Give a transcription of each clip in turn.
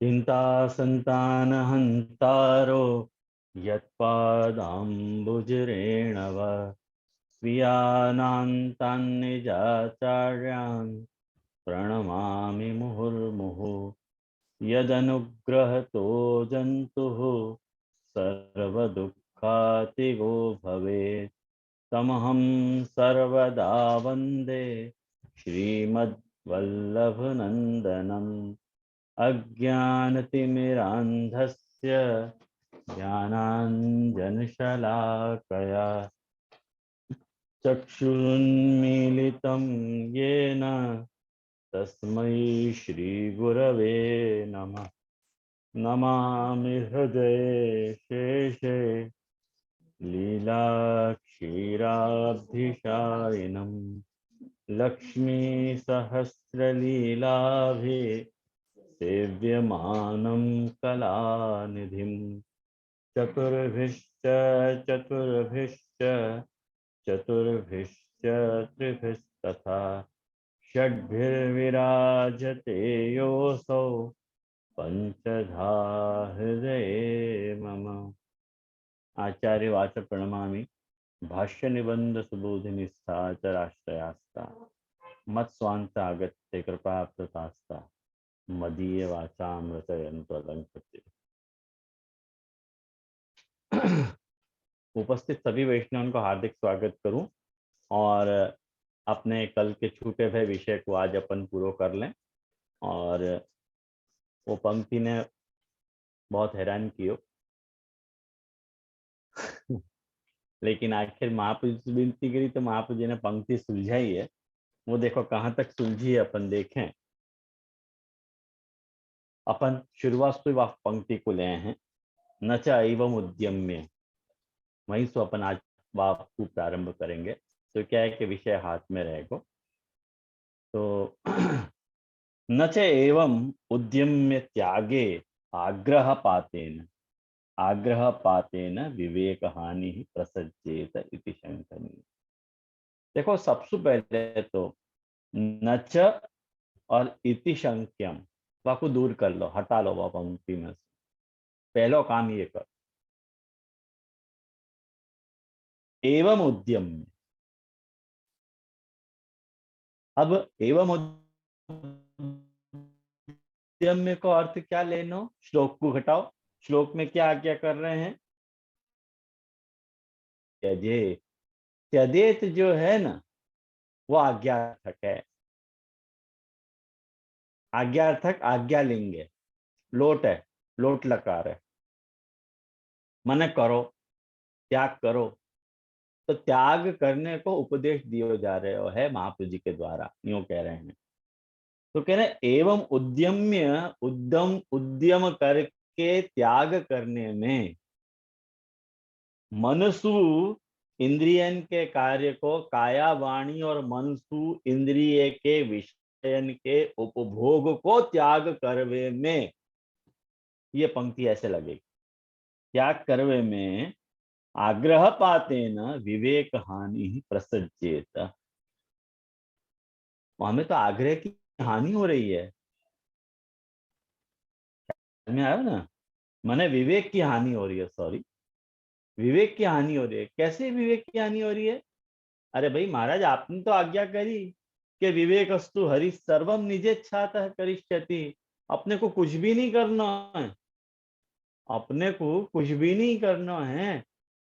चिंता संतानहंतारो यत्पादाम्बुजरेण वा स्वीयानान्तान्निजाचार्यान् प्रणमामि मुहुर्मुहुः यदनुग्रहतो जन्तुः सर्वदुःखातिगो भवेत् तमहं सर्वदा वन्दे श्रीमद्वल्लभनन्दनम् अज्ञानतिमिरान्धस्य ज्ञानाञ्जनशलाकया चक्षुरुन्मीलितं येन तस्मै श्रीगुरवे नमः। नमामि हृदये शेषे लीलाक्षीराब्धिशायिनम् लक्ष्मीसहस्रलीलाभि सेव्यमानं कलानिधिम् चतुर्भिश्च चतुर्भिश्च चतुर्भिश्च त्रिभिस्तथा षड्भिर्विराजते योऽसौ पंचधा हृदये मम। आचार्य वाच प्रणमामि भाष्य निबंध सुबोधि निष्ठा चराश्रयास्ता मत स्वांत आगत्य कृपा प्रतास्ता मदीय वाचामृतयन्तु अलंकृत्य। उपस्थित सभी वैष्णवों को हार्दिक स्वागत करूं और अपने कल के छूटे हुए विषय को आज अपन पूरा कर लें। और वो पंक्ति ने बहुत हैरान किया लेकिन आखिर महाप्रभु से विनती करी तो महाप्रभु जी ने पंक्ति सुलझाई है। वो देखो कहाँ तक सुलझी है, अपन देखें। अपन शुरुआत से पंक्ति को ले हैं, न च एवं उद्यम्य, वहीं से अपन आज वाक को प्रारंभ करेंगे। तो क्या है कि विषय हाथ में रहेगा। तो न च एवं उद्यम्य त्यागे आग्रह पातेन विवेक हानि प्रसज्जेत इति शंकनीय। देखो सबसे पहले तो न च और इति शंक्यम को दूर कर लो, हटा लो वह पंक्ति में से। पहला काम ये कर, एवं उद्यम। अब एवं उद्यम को अर्थ क्या लेना, श्लोक को घटाओ। श्लोक में क्या आज्ञा कर रहे हैं, त्यजे। त्यजेत जो है ना वो आज्ञार्थक है। आज्ञार्थक आज्ञा लेंगे, लोट है, लोट लकार है, मन करो, त्याग करो। तो त्याग करने को उपदेश दिए जा रहे हो है महाप्रभु जी के द्वारा, यूं कह रहे हैं। तो कह रहे एवं उद्यम्य, उद्यम करके त्याग करने में मनसु इंद्रियन के कार्य को, काया वाणी और मनसु इंद्रिय के विषयन के उपभोग को त्याग करवे में, ये पंक्ति ऐसे लगेगी। त्याग करवे में आग्रह पाते न विवेक हानि प्रसज्जेत। हमें तो आग्रह की हानि हो रही है, में आया ना, माने विवेक की हानि हो रही है। सॉरी, विवेक की हानि हो रही है। कैसे विवेक की हानि हो रही है? अरे भाई महाराज, आपने तो आज्ञा करी कि विवेकस्तु हरि सर्वम निजेच्छातः करिष्यति। अपने को कुछ भी नहीं करना है, अपने को कुछ भी नहीं करना है।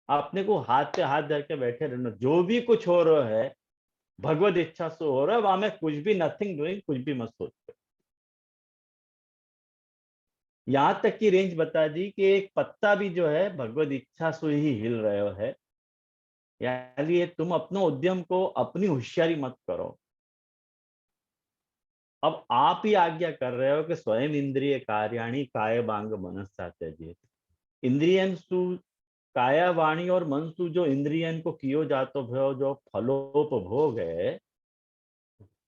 अपने को हाथ पे हाथ धर के बैठे रहना, जो भी कुछ हो रहा है भगवत इच्छा से हो रहा है, वहां में कुछ भी, नथिंग डूइंग, कुछ भी मत सोचो। यहां तक की रेंज बता दी कि एक पत्ता भी जो है भगवत इच्छा से ही हिल रहे है। यानी तुम अपने उद्यम को, अपनी होशियारी मत करो। अब आप ही आज्ञा कर रहे हो कि स्वयं इंद्रिय कार्याणी काय बांग मनसा त्यजेत। इंद्रियन सु, काया वाणी और मनसु जो इंद्रियन को कियो जातो भयो, जो फलोपभोग है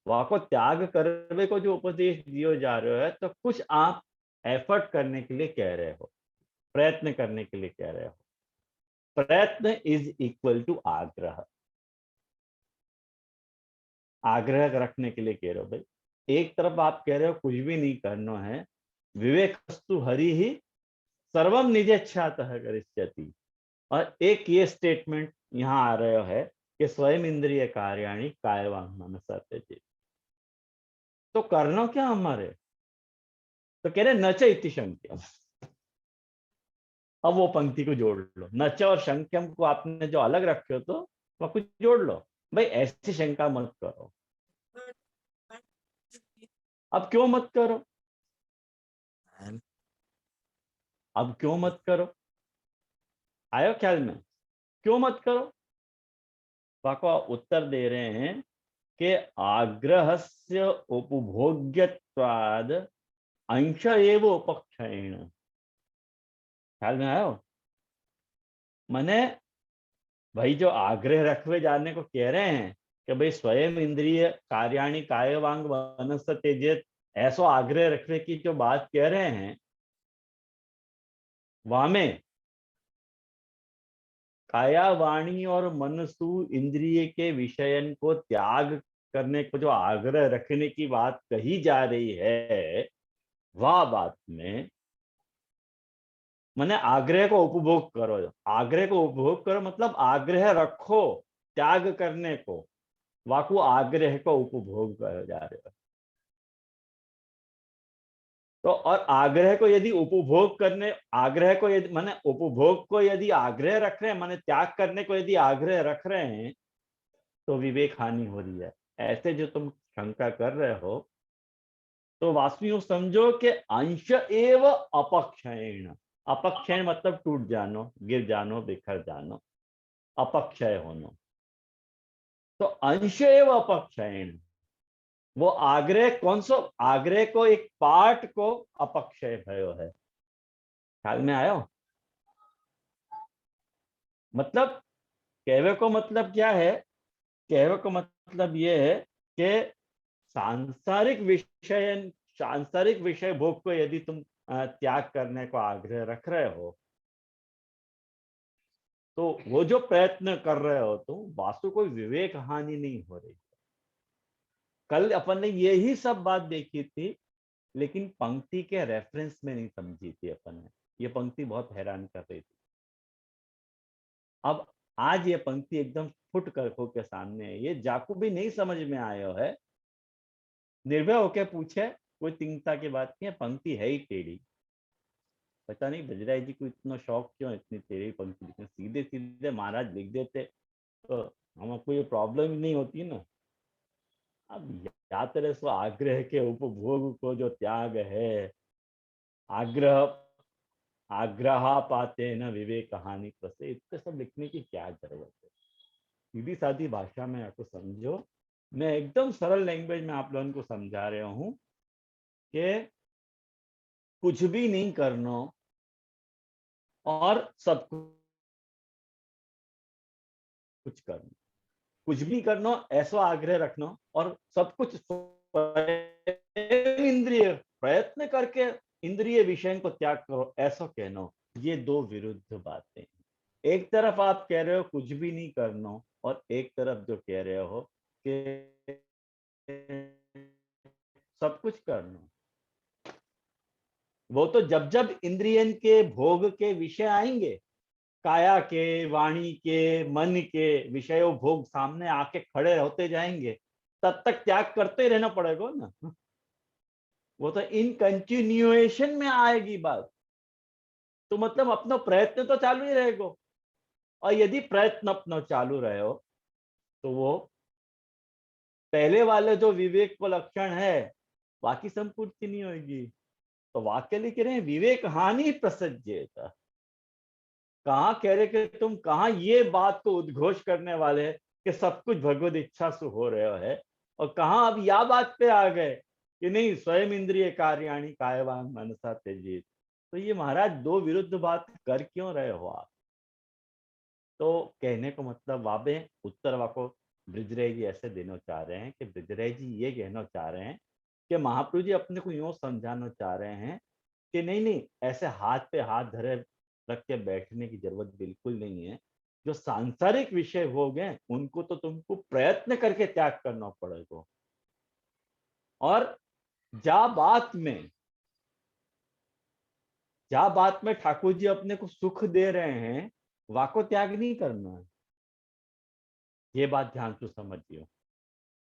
वहां को त्याग करने को जो उपदेश दियो जा रहे हो है, तो कुछ आप एफर्ट करने के लिए कह रहे हो, प्रयत्न करने के लिए कह रहे हो। प्रयत्न इज इक्वल टू आग्रह। आग्रह रखने के लिए कह रहे हो भाई। एक तरफ आप कह रहे हो कुछ भी नहीं करना है, विवेकस्तु हरि ही सर्वम निजेच्छातः करिष्यति। और एक ये स्टेटमेंट यहाँ आ रहा है कि स्वयं इंद्रिय कार्याणि कायवांग मनसा त्यजेत्। तो करना क्या हमारे, तो कह रहे न च इति शंक्यम। अब वो पंक्ति को जोड़ लो, न च और शंक्यम को आपने जो अलग रखे हो तो वह कुछ जोड़ लो। भाई ऐसी शंका मत करो। अब क्यों मत करो, अब क्यों मत करो, आयो ख्याल में, क्यों मत करो। वाको उत्तर दे रहे हैं कि आग्रहस्य उपभोग्यत्वाद अंश एव उपक्षयेण। ख्याल में आयो, माने भाई जो आग्रह रखवे जाने को कह रहे हैं कि भाई स्वयं इंद्रिय कार्याणि कायवांग मनसतेजेत, ऐसो आग्रह रखने की जो बात कह रहे हैं वहां में काया वाणी और मनसु इंद्रिय के विषयन को त्याग करने को जो आग्रह रखने की बात कही जा रही है, वह बात में माने आग्रह को उपभोग करो। आग्रह को उपभोग करो मतलब आग्रह रखो त्याग करने को, वाकु आग्रह को उपभोग कर जा रहे हो। तो और आग्रह को यदि उपभोग करने, आग्रह को यदि माने उपभोग को यदि आग्रह रख रहे हैं, माने त्याग करने को यदि आग्रह रख रहे हैं, तो विवेक हानि हो रही है। ऐसे जो तुम शंका कर रहे हो, तो वास्तव में समझो कि अंश एव अपक्षयण। अपक्षयण मतलब टूट जानो, गिर जानो, बिखर जानो, अपक्षय होनो। तो अंश एव अपक्षयण, वो आग्रह कौन सो, आग्रह को एक पार्ट को अपक्षय भयो है। ख्याल में आयो, मतलब कहवे को मतलब क्या है, कहवे को मतलब ये है कि सांसारिक विषय, सांसारिक विषय भोग को यदि तुम त्याग करने को आग्रह रख रहे हो, तो वो जो प्रयत्न कर रहे हो तुम, वास्तु कोई विवेक हानि नहीं हो रही। कल अपन ने यही सब बात देखी थी, लेकिन पंक्ति के रेफरेंस में नहीं समझी थी अपन ने। ये पंक्ति बहुत हैरान कर रही थी। अब आज ये पंक्ति एकदम फुट कर के सामने है। ये जाकू भी नहीं समझ में आया है, निर्भय होकर पूछे, कोई चिंता की बात नहीं है, पंक्ति है ही टेढ़ी। पता नहीं बजराय जी को इतना शौक क्यों इतनी टेढ़ी पंक्ति लिखने, सीधे सीधे महाराज लिख देते तो हमको ये प्रॉब्लम ही नहीं होती ना। अब या तरह से आग्रह के उपभोग को जो त्याग है, आग्रह आग्रह पाते न विवेक हानि प्रसे, इतने सब लिखने की क्या जरूरत है। सीधी सादी भाषा में आपको समझो, मैं एकदम सरल लैंग्वेज में आप लोगों को समझा रहा हूं कि कुछ भी नहीं करना और सब कुछ करना, कुछ भी करना ऐसा आग्रह रखना और सब कुछ इंद्रिय प्रयत्न करके इंद्रिय विषय को त्याग करो ऐसा कहना, ये दो विरुद्ध बातें। एक तरफ आप कह रहे हो कुछ भी नहीं करना, और एक तरफ जो कह रहे हो कि सब कुछ करना। वो तो जब जब इंद्रियन के भोग के विषय आएंगे, काया के, वाणी के, मन के विषय भोग सामने आके खड़े होते जाएंगे, तब तक त्याग करते रहना पड़ेगा ना। वो तो इन कंटिन्यूएशन में आएगी बात। तो मतलब अपना प्रयत्न तो चालू ही रहेगा, और यदि प्रयत्न अपना चालू रहे हो, तो वो पहले वाले जो विवेक को लक्षण है बाकी संपूर्ति नहीं होगी। तो वाक्य लिख रहे हैं विवेक हानि प्रसज्येत। कहाँ कह रहे कि तुम कहाँ ये बात को उद्घोष करने वाले कि सब कुछ भगवत इच्छा से हो रहा है, और कहाँ अब या बात पे आ गए कि नहीं स्वयं इंद्रिय कार्याणि कायवांग मनसा त्यजेत। तो ये महाराज दो विरुद्ध बात कर क्यों रहे हो आप। तो कहने को मतलब वाबे उत्तर वाको ब्रिजराय जी ऐसे देना चाह रहे हैं कि ब्रिजराय जी ये कहना चाह रहे हैं कि महाप्रभु जी अपने को यूं समझाना चाह रहे हैं कि नहीं नहीं, ऐसे हाथ पे हाथ धरे रख के बैठने की जरूरत बिल्कुल नहीं है। जो सांसारिक विषय हो गए उनको तो तुमको प्रयत्न करके त्याग करना पड़ेगा। और जा बात में जहां बात में ठाकुर जी अपने को सुख दे रहे हैं, वहां को त्याग नहीं करना है। ये बात ध्यान से समझियो।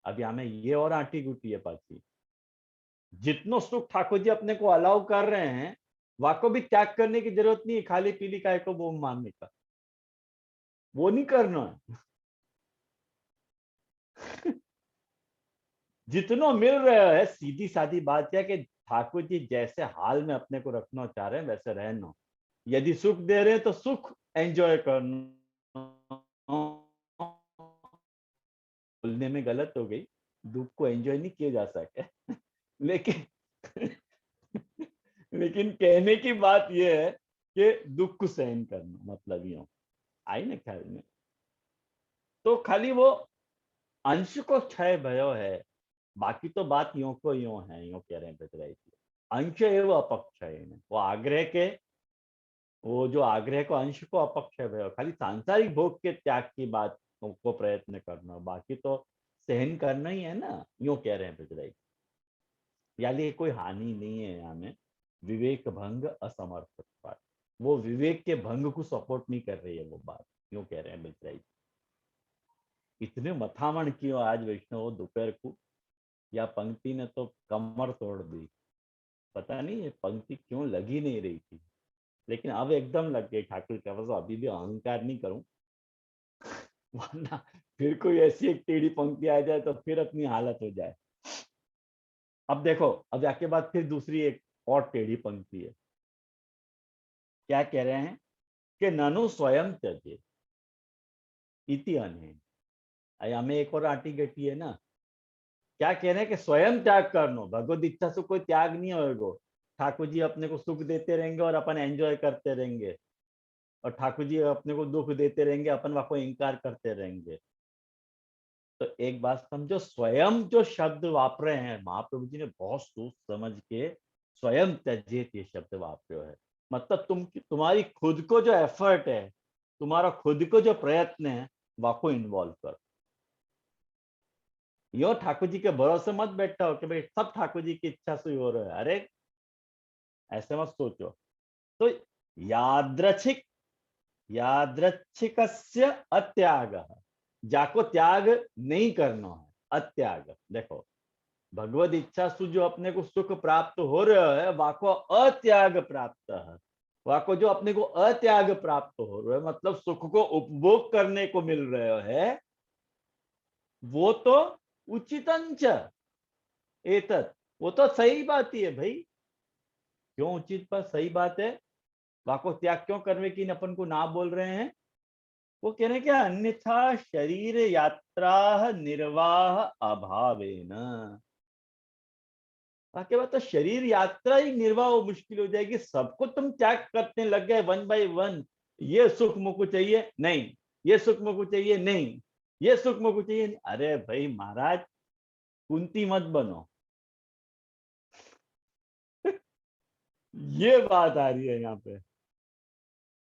अभी हमें ये और आंटी गुटी है पाची, जितनो सुख ठाकुर जी अपने को अलाउ कर रहे हैं, वहां को भी त्याग करने की जरूरत नहीं है। खाली पीली काय को वो मानने का, वो नहीं करना है। जितनो मिल रहा है, सीधी सादी बात है कि ठाकुर जी जैसे हाल में अपने को रखना चाह रहे हैं वैसे रहना। यदि सुख दे रहे हैं तो सुख एंजॉय करना। बोलने में गलत हो गई, दुख को एंजॉय नहीं किया जा सके। लेकिन लेकिन कहने की बात यह है कि दुख को सहन करना, मतलब यूं आई ना ख्याल में। तो खाली वो अंश को क्षय भयो है, बाकी तो बात यूं को यूं है, यूं कह रहे हैं बजराई जी। अंश एवं अपक्षय है, वो आग्रह के, वो जो आग्रह को अंश को अपक्षय भयो, खाली सांसारिक भोग के त्याग की बात को प्रयत्न करना, बाकी तो सहन करना ही है ना, यूं कह रहे हैं बजराई जी। यानी कोई हानि नहीं है यहाँ में। विवेक भंग असमर्थता, वो विवेक के भंग को सपोर्ट नहीं कर रही है वो बात, यूं कह रहे हैं बजराई जी। इतने मथामण क्यों आज वैष्णव दोपहर को, या पंक्ति ने तो कमर तोड़ दी। पता नहीं ये पंक्ति क्यों लगी नहीं रही थी, लेकिन अब एकदम लग गई। ठाकुर का बस अभी भी अहंकार नहीं करूं, वरना फिर कोई ऐसी एक टेढ़ी पंक्ति आ जाए तो फिर अपनी हालत हो जाए। अब देखो, अब जाके बाद फिर दूसरी एक और टेढ़ी पंक्ति है। क्या कह रहे हैं कि ननु स्वयं त्यजे इति अनहेन। हमें एक और आटी गटी है ना। क्या कह रहे हैं कि स्वयं त्याग करनो, भगवत इच्छा से कोई त्याग नहीं होगा। ठाकुर जी अपने को सुख देते रहेंगे और अपन एंजॉय करते रहेंगे, और ठाकुर जी अपने को दुख देते रहेंगे, अपन वहां को इंकार करते रहेंगे। तो एक बात समझो, स्वयं जो शब्द वापरे हैं महाप्रभु जी ने बहुत सोच समझ के स्वयं त्यजेत ये शब्द वापरे है। मतलब तुम्हारी खुद को जो एफर्ट है, तुम्हारा खुद को जो प्रयत्न है, वहां को इन्वॉल्व कर। यो ठाकुर जी के भरोसे मत बैठा हो कि भाई सब ठाकुर जी की इच्छा से हो रहा है। अरे ऐसे मत सोचो। तो यादृच्छिक यादृच्छिकस्य अत्याग, जाको त्याग नहीं करना है, अत्याग। देखो, भगवत इच्छा से जो अपने को सुख प्राप्त हो रहा है, वाको अत्याग प्राप्त है। वाको जो अपने को अत्याग प्राप्त हो रहा है, मतलब सुख को उपभोग करने को मिल रहा है, वो तो उचितंच एतत्, वो तो सही बात ही है भाई। क्यों उचित पर सही बात है? वाको त्याग क्यों करने की अपन को ना बोल रहे हैं? वो कह रहे हैं क्या, अन्यथा शरीर यात्रा निर्वाह अभावेन। बाकी बात तो शरीर यात्रा ही निर्वाह मुश्किल हो जाएगी। सबको तुम त्याग करने लग गए वन बाय वन। ये सुख मुझको चाहिए नहीं, ये सुख मुझको चाहिए नहीं, ये सुख मुझको चाहिए नहीं। अरे भाई महाराज, कुंती मत बनो। ये बात आ रही है यहाँ पे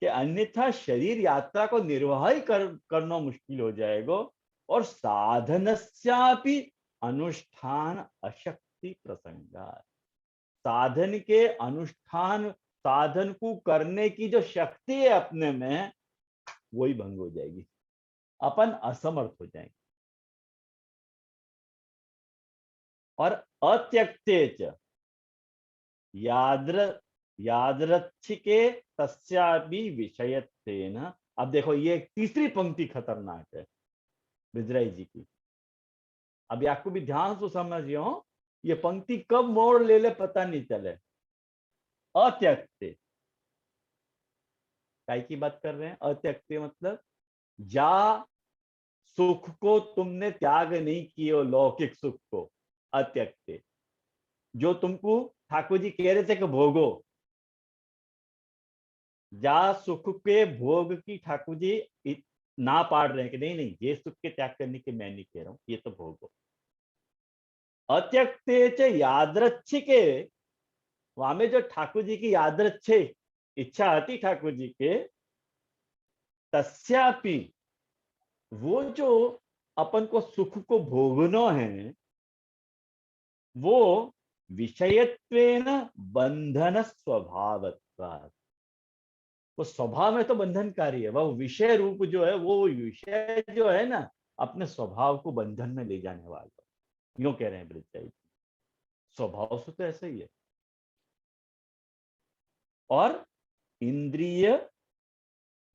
कि अन्यथा शरीर यात्रा को निर्वाह ही करना मुश्किल हो जाएगा, और साधनस्यापि अनुष्ठान अशक्ति प्रसंगात। साधन के अनुष्ठान, साधन को करने की जो शक्ति है अपने में, वही भंग हो जाएगी, अपन असमर्थ हो जाएंगे। और अत्यक्तेच याद्र यादृच्छिके तस्यापि विषयत्वेन। अब देखो, ये एक तीसरी पंक्ति खतरनाक है विजराई जी की। अब आपको भी ध्यान से समझियो, ये पंक्ति कब मोड़ ले ले पता नहीं चले। अत्यक्ते काय की बात कर रहे हैं? अत्यक्ते मतलब जा सुख को तुमने त्याग नहीं किए, लौकिक सुख को अत्यक्ते, जो तुमको ठाकुर जी कह रहे थे कि भोगो, जा सुख के भोग की ठाकुर जी ना पाड़ रहे हैं कि नहीं नहीं, ये सुख के त्याग करने की मैं नहीं कह रहा हूं, ये तो भोगो। अत्यक्ते च यादृच्छिके, वहां में जो ठाकुर जी की यादृच्छे इच्छा आती ठाकुर जी के, तस्यापि, वो जो अपन को सुख को भोगना है, वो विषयत्वेन बंधन स्वभाव, बस वो स्वभाव में तो बंधनकारी है, वह विषय रूप जो है, वो विषय जो है ना, अपने स्वभाव को बंधन में ले जाने वाला, यूं कह रहे हैं ब्रह्मचारी, स्वभाव से तो ऐसा ही है। और इंद्रिय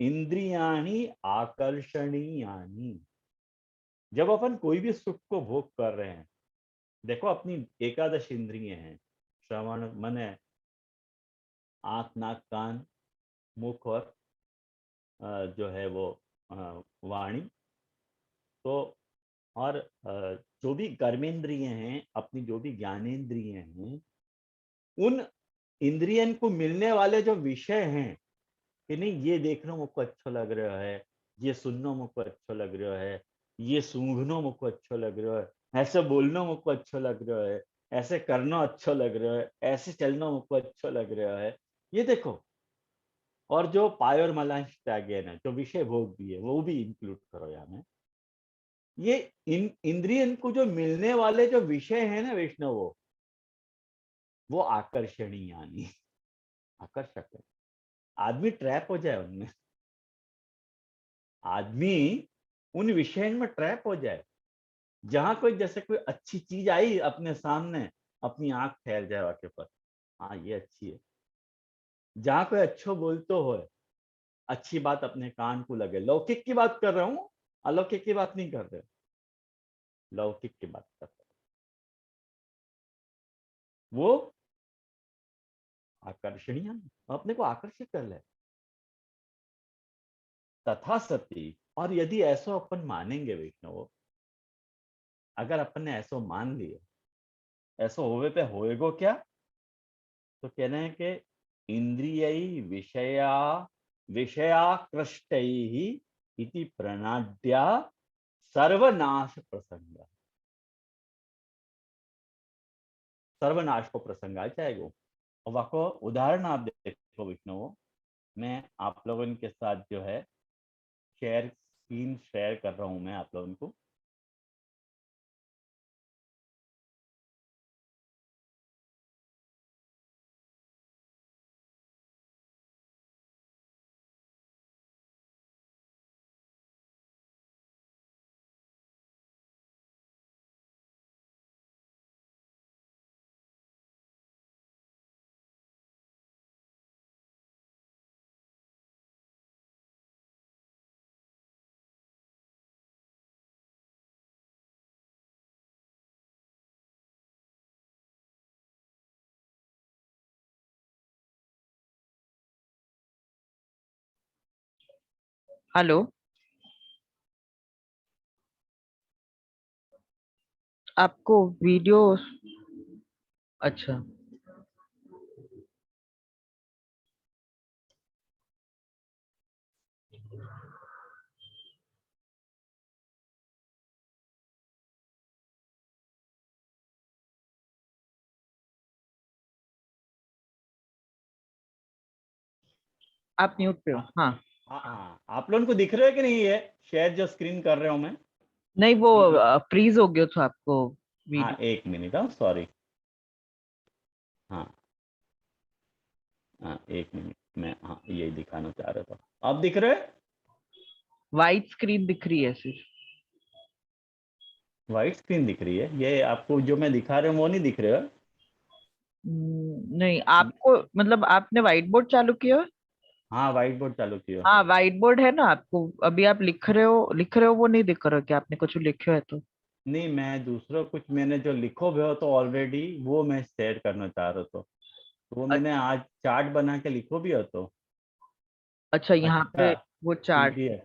इंद्रियाणी आकर्षणीयानी, जब अपन कोई भी सुख को भोग कर रहे हैं, देखो अपनी एकादश इंद्रिय हैं, श्रवण मन है, आंख नाक कान मुख और जो है वो वाणी, तो और जो भी कर्मेंद्रिय हैं, अपनी जो भी ज्ञानेन्द्रिय हैं, उन इंद्रियन को मिलने वाले जो विषय हैं कि नहीं, ये देखना मुझको अच्छा लग रहा है, ये सुनना मुझको अच्छा लग रहा है, ये सूंघना मुझको अच्छा लग रहा है, ऐसे बोलना मुझको अच्छा लग रहा है, ऐसे करना अच्छा लग रहा है, ऐसे चलना मुझको अच्छा लग रहा है, ये देखो। और जो पाय और मलांश त्यागेन है, जो विषय भोग भी है, वो भी इंक्लूड करो यहाँ में। ये इंद्रियन को जो मिलने वाले जो विषय है ना वैष्णव, वो आकर्षणीय यानी आकर्षक है। आदमी ट्रैप हो जाए उनमें, आदमी उन विषय में ट्रैप हो जाए। जहां कोई जैसे कोई अच्छी चीज आई अपने सामने, अपनी आंख ठहर जाए वाके पर, हाँ ये अच्छी है। जहां कोई अच्छो बोलतो हो, अच्छी बात अपने कान को लगे, लौकिक की बात कर रहा हूं, अलौकिक की बात नहीं कर रहे, लौकिक की बात कर रहे, वो आकर्षणीय अपने को आकर्षित कर ले। तथा सती, और यदि ऐसा अपन मानेंगे वैष्णव, अगर अपन ने ऐसा मान लिया, ऐसा होवे पे होएगो क्या, तो कह रहे हैं कि इंद्रिय विषया विषयाकृष्ट इति प्रणाड्या सर्वनाश प्रसंग, सर्वनाश को प्रसंग आ जाएगा। और वाको उदाहरण आप देखो विष्णु, मैं आप लोगों के साथ जो है स्क्रीन शेयर कर रहा हूं मैं आप लोगों को। हेलो। आपको वीडियो, अच्छा, आप म्यूट पे हो। हाँ हाँ, हाँ, आप लोगों को दिख रहा है कि नहीं, ये शेयर जो स्क्रीन कर रहे हो मैं? नहीं वो फ्रीज हो गया था आपको हाँ वीडियो। एक मिनट, हाँ सॉरी, हाँ हाँ एक मिनट, मैं हाँ यही दिखाना चाह रहा था। आप दिख रहे हैं? वाइट स्क्रीन दिख रही है सिर्फ। व्हाइट स्क्रीन दिख रही है, ये आपको जो मैं दिखा रहा हूँ वो नहीं दिख रहा है? नहीं, आपको मतलब आपने व्हाइट बोर्ड चालू किया है? हाँ व्हाइट बोर्ड चालू किया। हाँ, व्हाइट बोर्ड है ना आपको। अभी आप लिख रहे हो वो नहीं दिख रहा कि आपने कुछ लिखे है तो। नहीं, मैं दूसरा कुछ मैंने जो लिखो भी हो तो ऑलरेडी वो मैं शेयर करना चाह रहा था, तो वो मैंने आज चार्ट बना के लिखो भी हो तो। अच्छा, यहाँ अच्छा, पे वो चार्ट। पीडीएफ,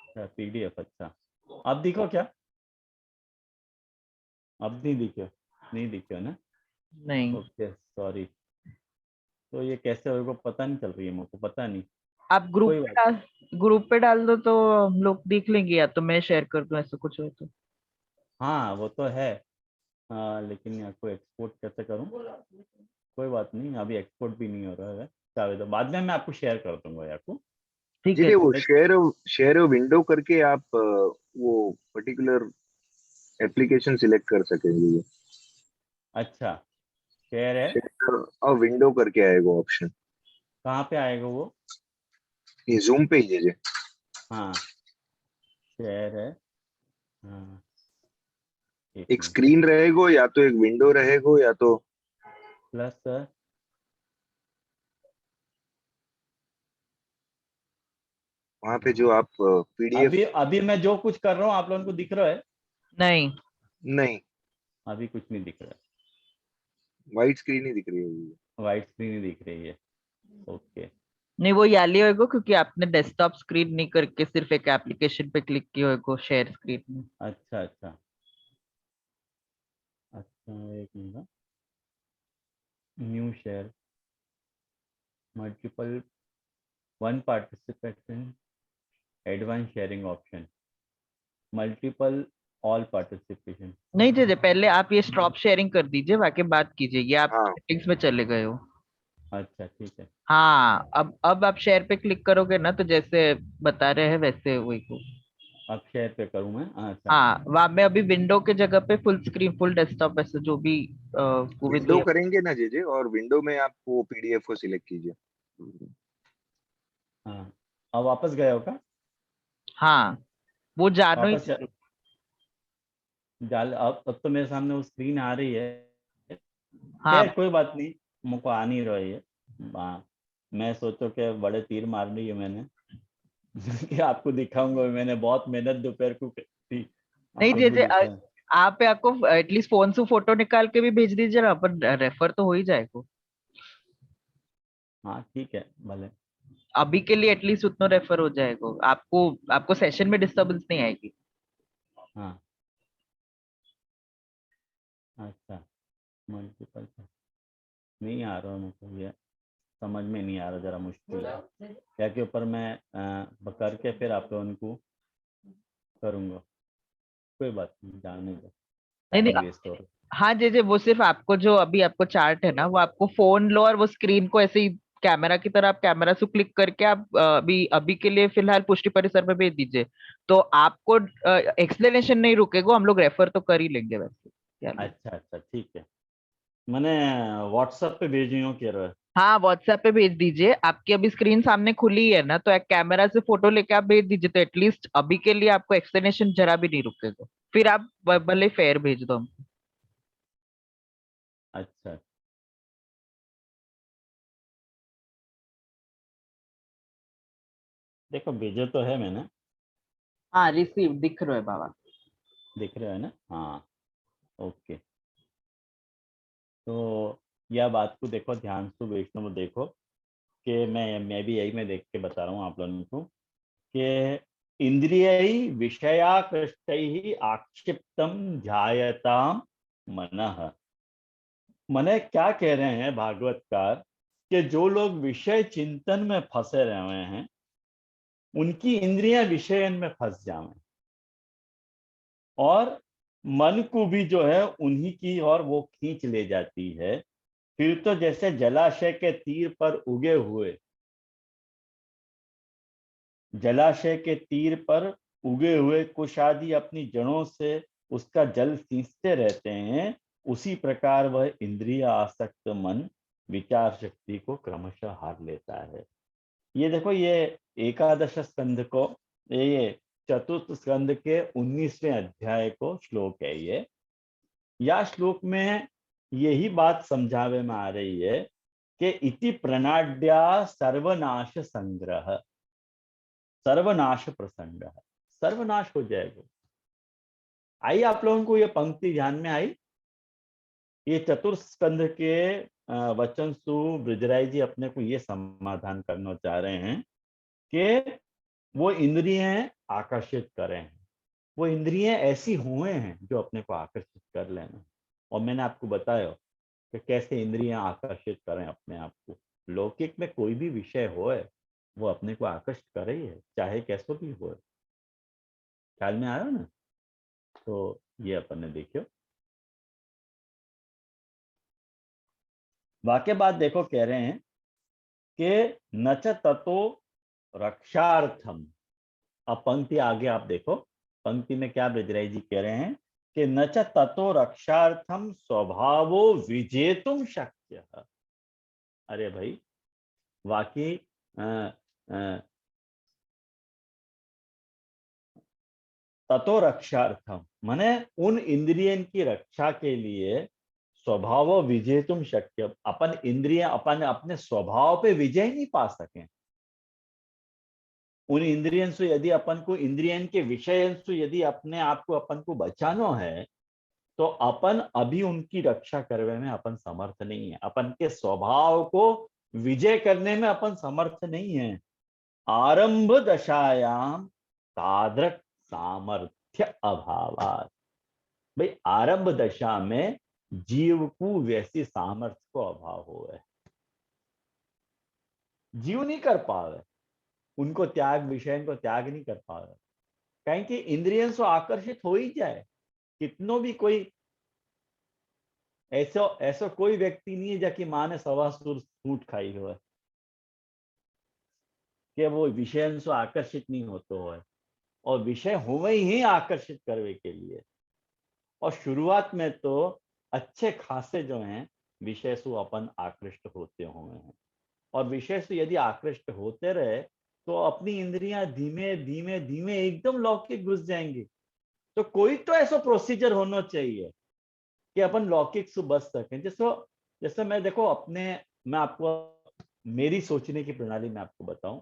अच्छा पीडीएफ, अच्छा। अब दिखो क्या? अब नहीं दिखे, नहीं दिखे ना? नहीं, ओके सॉरी। तो ये कैसे होगा पता नहीं चल रही है, मुझको पता नहीं। आप कोई बात, ग्रुप पे डाल दो तो हम लोग देख लेंगे, या तो मैं शेयर कर दूं ऐसा कुछ हो तो। हाँ वो तो है। लेकिन यहाँ को एक्सपोर्ट कैसे करूँ? कोई बात नहीं, अभी एक्सपोर्ट भी नहीं हो रहा है, चाहे तो बाद में मैं आपको शेयर कर दूंगा यार को। ठीक जी है। नहीं, वो शेयर विंडो करके आप वो पर्टिकुलर एप्लीकेशन सिलेक्ट कर सकेंगे। अच्छा शेयर है, शेयर और विंडो करके आएगा ऑप्शन। कहाँ पे आएगा वो? ये जूम पे ही दीजिए। हाँ शेयर है, हाँ एक एक मिनट, स्क्रीन रहेगा या तो एक विंडो रहेगा या तो प्लस वहां पे जो आप पीडीएफ। अभी अभी मैं जो कुछ कर रहा हूँ आप लोगों को दिख रहा है? नहीं, नहीं, अभी कुछ नहीं दिख रहा वाइट स्क्रीन ही दिख रही है अभी। है, वाइट स्क्रीन ही दिख रही है। ओके, नहीं वो याली होएगा क्योंकि आपने डेस्कटॉप स्क्रीन नहीं करके सिर्फ एक एप्लीकेशन पे क्लिक किया होएगा शेयर स्क्रीन में। अच्छा अच्छा अच्छा, एक minute, new share, multiple, one participation, advance sharing option, multiple, all participation. नहीं जी, पहले आप ये स्टॉप शेयरिंग कर दीजिए, बाकी बात कीजिए, ये आप हाँ, सेटिंग्स में चले गए हो। अच्छा ठीक है, हाँ, अब आप शेयर पे क्लिक करोगे ना तो जैसे बता रहे हैं वैसे वही को। अब शेयर पे करूँ मैं? अच्छा, हाँ, वहां में अभी विंडो के जगह पे फुल स्क्रीन फुल डेस्कटॉप ऐसे जो भी गोविंद विंडो भैया। करेंगे ना जीजे, और विंडो में आप वो पीडीएफ को सिलेक्ट कीजिए। हाँ अब वापस गए हो क्या? हाँ, वो जानो ही वापस डाल, अब तो मेरे सामने वो स्क्रीन आ रही है। हाँ। खैर कोई बात नहीं, मुझको आ नहीं रही है। हाँ, मैं सोचो कि बड़े तीर मार ली है मैंने कि आपको दिखाऊंगा, मैंने बहुत मेहनत दोपहर को की, नहीं आपको भी जैसे दिखाएं। आप आपको एटलीस्ट फोन से फोटो निकाल के भी भेज दीजिए ना, पर रेफर तो हो ही जाएगा। हाँ ठीक है भले। अभी के लिए एटलीस्ट उतना रेफर हो जाएगा, आपको आपको सेशन में डिस्टरबेंस नहीं आएगी। हाँ अच्छा, मल्टीपल, नहीं आ रहा मुझको ये, समझ में नहीं आ रहा, जरा मुश्किल है। क्या के ऊपर मैं करके फिर आप लोगों को करूँगा, कोई बात नहीं, जाने दो, नहीं नहीं, टाइम वेस्ट हो रहा हाँ जैसे वो सिर्फ आपको जो अभी आपको चार्ट है ना, वो आपको फोन लो और वो स्क्रीन को ऐसे ही कैमरा की तरह आप कैमरा से क्लिक करके आप अभी अभी के लिए फिलहाल पुष्टि परिसर में भेज दीजिए। तो आपको एक्सप्लेनेशन नहीं रुकेगा, हम लोग रेफर तो कर ही लेंगे वैसे क्या है। नहीं। अच्छा अच्छा ठीक है, मैंने व्हाट्सएप पे भेजी हूँ कह रहा है। हाँ, व्हाट्सएप पे भेज दीजिए, आपकी अभी स्क्रीन सामने खुली है ना, तो एक कैमरा से फोटो लेके आप भेज दीजिए, तो एटलीस्ट अभी के लिए आपको एक्सप्लेनेशन जरा भी नहीं रुकेगा। फिर आप भले फेयर भेज दो हमको। अच्छा देखो भेजे तो है मैंने, हाँ, रिसीव दिख रहा है बाबा। दिख रहा है ना? हाँ ओके। तो यह बात को देखो ध्यान से वैष्णव, देखो कि मैं भी यही मैं देख के बता रहा हूँ आप लोगों को कि इंद्रिय विषयाकृष्टैः आक्षिप्तम ध्यायताम मनः। मने क्या कह रहे हैं भागवतकार कि जो लोग विषय चिंतन में फंसे रहे हैं उनकी इंद्रियां विषय में फंस जाएं, और मन को भी जो है उन्हीं की और वो खींच ले जाती है। फिर तो जैसे जलाशय के तीर पर उगे हुए, जलाशय के तीर पर उगे हुए कुश आदि अपनी जड़ों से उसका जल सींचते रहते हैं, उसी प्रकार वह इंद्रिय आसक्त मन विचार शक्ति को क्रमशः हार लेता है। ये देखो, ये एकादश स्कंध को, ये चतुर्थ स्कंध के 19वें अध्याय को श्लोक है ये। या श्लोक में यही बात समझावे में आ रही है कि इति प्रणाड्या सर्वनाश संग्रह, सर्वनाश प्रसंग है, सर्वनाश हो जाएगा। आई आप लोगों को ये पंक्ति ध्यान में आई? ये चतुर्थ स्कंध के वचन सु ब्रजराय जी अपने को ये समाधान करना चाह रहे हैं कि वो इंद्रियां आकर्षित करें, वो इंद्रियां ऐसी हुए हैं जो अपने को आकर्षित कर लेना। और मैंने आपको बताया कि कैसे इंद्रियां आकर्षित करें अपने आप को। लौकिक में कोई भी विषय हो वो अपने को आकर्षित करे ही है, चाहे कैसो भी हो। ख्याल में आया ना? तो ये अपन ने देखियो। वाक्य बात देखो, कह रहे हैं कि न च ततो रक्षार्थम। अब पंक्ति आगे आप देखो, पंक्ति में क्या ब्रजराई जी कह रहे हैं कि न च ततो रक्षार्थम स्वभावो विजेतुम शक्य। अरे भाई वाकई ततो रक्षार्थम माने उन इंद्रियन की रक्षा के लिए स्वभाव विजेतुम शक्य। अपन इंद्रिय अपन अपने स्वभाव पे विजय नहीं पा सके। उन इंद्रियन से यदि अपन को इंद्रियन के विषय से यदि अपने आप को अपन को बचाना है तो अपन अभी उनकी रक्षा करने में अपन समर्थ नहीं है। अपन के स्वभाव को विजय करने में अपन समर्थ नहीं है। आरंभ दशायाम तादृक सामर्थ्य अभावात। भाई आरंभ दशा में जीव को वैसी सामर्थ्य को अभाव हो है। जीव नहीं कर पावे उनको त्याग, विषय को त्याग नहीं कर पावे। कहीं कि इंद्रियन से आकर्षित हो ही जाए। कितनों भी कोई ऐसा ऐसा कोई व्यक्ति नहीं है जाकि माँ ने सवा सुर सूट खाई हो कि वो विषय से आकर्षित नहीं होते हो। और विषय होवे ही आकर्षित करने के लिए। और शुरुआत में तो अच्छे खासे जो हैं विषय से अपन आकृष्ट होते हुए हैं। और विषय से यदि आकृष्ट होते रहे तो अपनी इंद्रियां धीमे धीमे धीमे एकदम लौकिक घुस जाएंगी। तो कोई तो ऐसा प्रोसीजर होना चाहिए कि अपन लौकिक से बच सकें। जैसे जैसे मैं देखो अपने, मैं आपको मेरी सोचने की प्रणाली में आपको बताऊं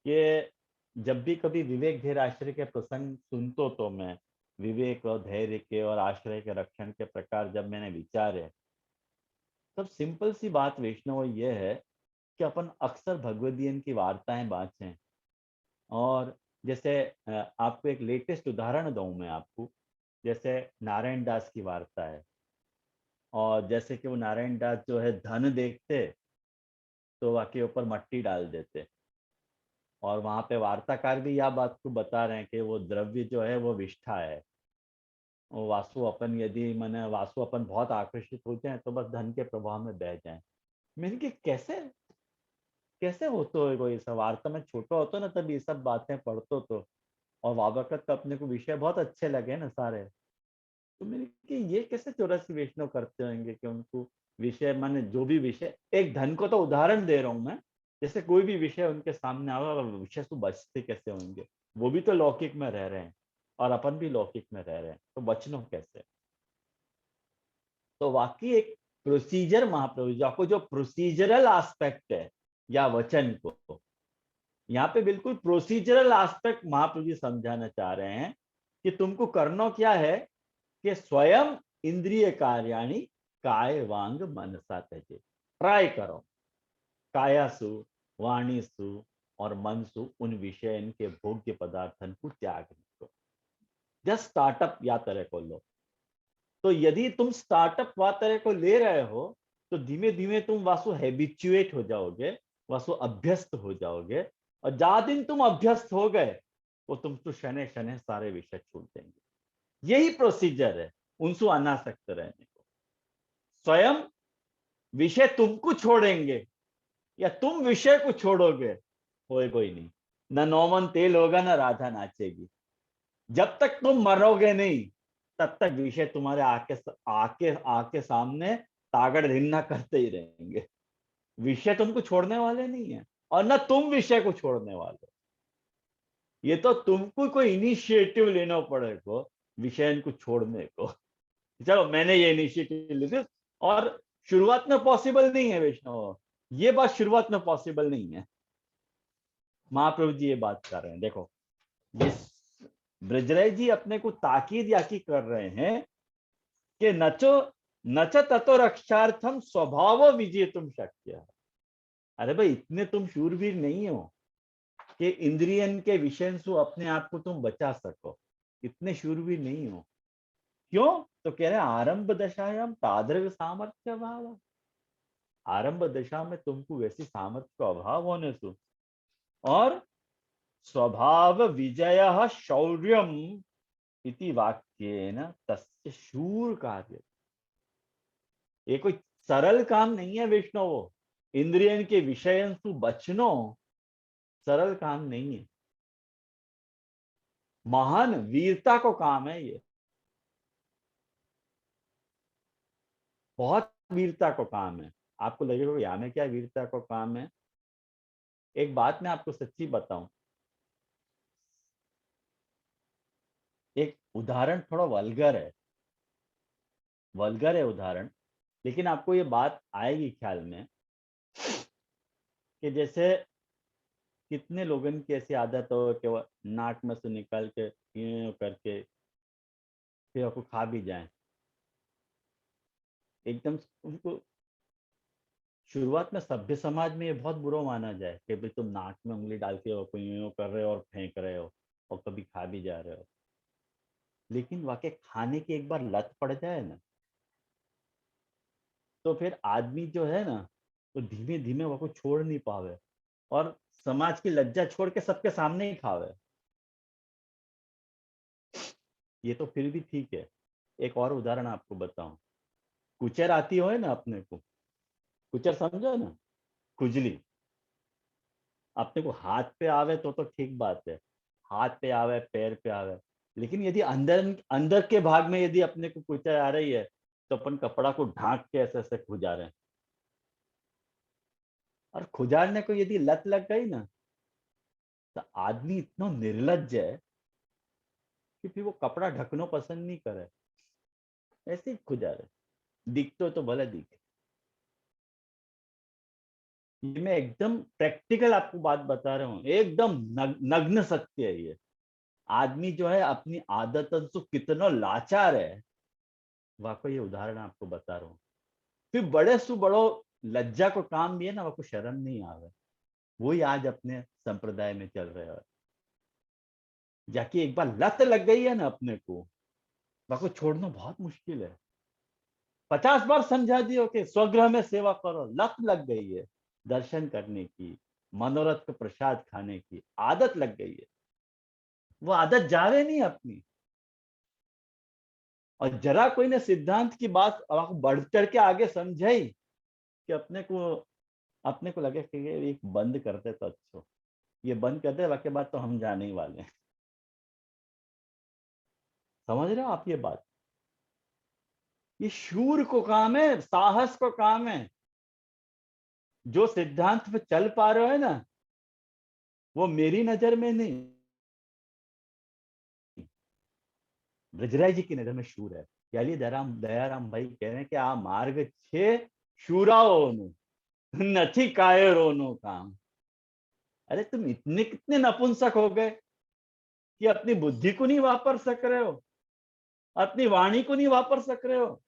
कि जब भी कभी विवेक धैर्य आश्रय के प्रसंग सुनतो तो मैं विवेक और धैर्य के और आश्रय के रक्षण के प्रकार जब मैंने विचारे तब सिंपल सी बात वैष्णव ये है कि अपन अक्सर भगवदीयन की वार्ताएं बांचें। और जैसे आपको एक लेटेस्ट उदाहरण दूं मैं आपको। जैसे नारायण दास की वार्ता है। और जैसे कि वो नारायण दास जो है धन देखते तो वाकई ऊपर मट्टी डाल देते। और वहां पे वार्ताकार भी यह बात को बता रहे हैं कि वो द्रव्य जो है वो विष्ठा है। वो वासु अपन यदि मैंने वासु अपन बहुत आकर्षित हो जाए तो बस धन के प्रभाव में बह जाए। मैंने कि कैसे कैसे होतो है कोई सब वार्ता में छोटा होता ना तब ये सब बातें पढ़तो तो। और वाबकत तो अपने को विषय बहुत अच्छे लगे ना सारे। तो मैंने कि ये कैसे 84 वैष्णव करते होंगे कि उनको विषय माने जो भी विषय, एक धन को तो उदाहरण दे रहा हूं मैं। जैसे कोई भी विषय उनके सामने आवा विषय से बचते कैसे होंगे। वो भी तो लौकिक में रह रहे हैं और अपन भी लौकिक में रह रहे हैं तो बचना कैसे। तो वाकई एक प्रोसीजर महाप्रभु जी आपको जो प्रोसीजरल एस्पेक्ट है या वचन को यहाँ पे बिल्कुल प्रोसीजरल एस्पेक्ट महाप्रभु जी समझाना चाह रहे हैं कि तुमको करना क्या है कि स्वयं इंद्रिय कार्याणि काय वांग मनसा त्यजे। ट्राई करो कायासु वाणीसु और मनसु उन विषय के भोग्य पदार्थन को त्याग करो। जस्ट स्टार्टअप या तरह को लो। तो यदि तुम स्टार्टअप वा तरह को ले रहे हो तो धीमे धीमे तुम वासु हैबिचुएट हो जाओगे, वासु अभ्यस्त हो जाओगे। और ज्यादा दिन तुम अभ्यस्त हो गए वो तुम तो शने शने सारे विषय छूट देंगे। यही प्रोसीजर है उनसे अनासक्त रहने को। स्वयं विषय तुमको छोड़ेंगे या तुम विषय को छोड़ोगे होए कोई नहीं। न नौमन तेल होगा न राधा नाचेगी। जब तक तुम मरोगे नहीं तब तक विषय तुम्हारे आके आके आके सामने तागड़ रिन्ना करते ही रहेंगे। विषय तुमको छोड़ने वाले नहीं है और न तुम विषय को छोड़ने वाले। ये तो तुमको कोई इनिशिएटिव लेना पड़ेगा विषय को छोड़ने को। चलो मैंने ये इनिशिएटिव ली थी। और शुरुआत में पॉसिबल नहीं है वैष्णव, ये बात शुरुआत में पॉसिबल नहीं है। महाप्रभु जी ये बात कर रहे हैं। देखो जिस ब्रजराज जी अपने को ताकीद याकी कर रहे हैं कि नच ततो रक्षार्थम स्वभाव विजय तुम शक्य। अरे भाई इतने तुम शूरवीर नहीं हो कि इंद्रियन के विषय से अपने आप को तुम बचा सको। इतने शूरवीर नहीं हो। क्यों? तो कह रहे आरंभ दशायाम तादृग सामर्थ्य अभाव। आरंभ दशा में तुमको वैसी सामर्थ्य का अभाव होने से और स्वभाव विजय शौर्यम इति वाक्येन तस्य शूर कार्य। ये कोई सरल काम नहीं है वैष्णव। इंद्रियन के विषय से बचनो सरल काम नहीं है। महान वीरता को काम है ये। बहुत वीरता को काम है। आपको लगेगा यहाँ में क्या वीरता को काम है। एक बात मैं आपको सच्ची बताऊं, एक उदाहरण थोड़ा वल्गर है उदाहरण, लेकिन आपको ये बात आएगी ख्याल में कि जैसे कितने लोगों की ऐसी आदत हो कि वो नाक में से निकाल के यूं करके फिर आपको खा भी जाए एकदम। उनको शुरुआत में सभ्य समाज में ये बहुत बुरा माना जाए कि भाई तुम नाक में उंगली डाल के कोई यूं कर रहे हो और फेंक रहे हो और कभी खा भी जा रहे हो। लेकिन वाकई खाने की एक बार लत पड़ जाए ना, तो फिर आदमी जो है ना, तो धीमे धीमे वो छोड़ नहीं पावे और समाज की लज्जा छोड़ के सबके सामने ही खावे। ये तो फिर भी ठीक है। एक और उदाहरण आपको बताऊं, कुचर आती हो है ना अपने को, कुचर समझो ना, खुजली। अपने को हाथ पे आवे तो ठीक बात है, हाथ पे आवे पैर पे आवे, लेकिन यदि अंदर अंदर के भाग में यदि अपने को कुचर आ रही है तो अपन कपड़ा को ढांक के ऐसे ऐसे खुजा रहे हैं। और खुजारने को यदि लत लग गई ना, तो आदमी इतना निर्लज्ज है कि फिर वो कपड़ा ढकना पसंद नहीं करे, ऐसे ही खुजा रहे, दिखते तो भले दिखे। ये मैं एकदम प्रैक्टिकल आपको बात बता रहा हूँ, एकदम नग्न सत्य है ये। आदमी जो है अपनी आदतन से कितना लाचार है, वाकई ये उदाहरण आपको बता रहा हूँ। फिर बड़े सु बड़ो लज्जा को काम भी है ना, वो शर्म नहीं आवे, वही आज अपने संप्रदाय में चल रहे हैं। जाके एक बार लत लग गई है ना अपने को, वाको छोड़ना बहुत मुश्किल है। 50 बार समझा दियो कि स्वगृह में सेवा करो, लत लग गई है दर्शन करने की, मनोरथ का प्रसाद खाने की आदत लग गई है, वो आदत जावे नहीं अपनी। और जरा कोई ने सिद्धांत की बात बढ़ चढ़ के आगे समझाई कि अपने को लगे कि ये एक बंद करते तो अच्छा, ये बंद कर दे, वाके बाद तो हम जाने ही वाले हैं। समझ रहे हो आप ये बात? ये शूर को काम है, साहस को काम है। जो सिद्धांत पे चल पा रहे हो है ना, वो मेरी नजर में नहीं, ब्रजराज जी की नजर में शूर है। यानी दयाराम भाई कह रहे हैं कि आ मार्ग छे शूराओनु નથી कायरोनो काम। अरे तुम इतने कितने नपुंसक हो गए कि अपनी बुद्धि को नहीं वापर सक रहे हो, अपनी वाणी को नहीं वापर सक रहे हो,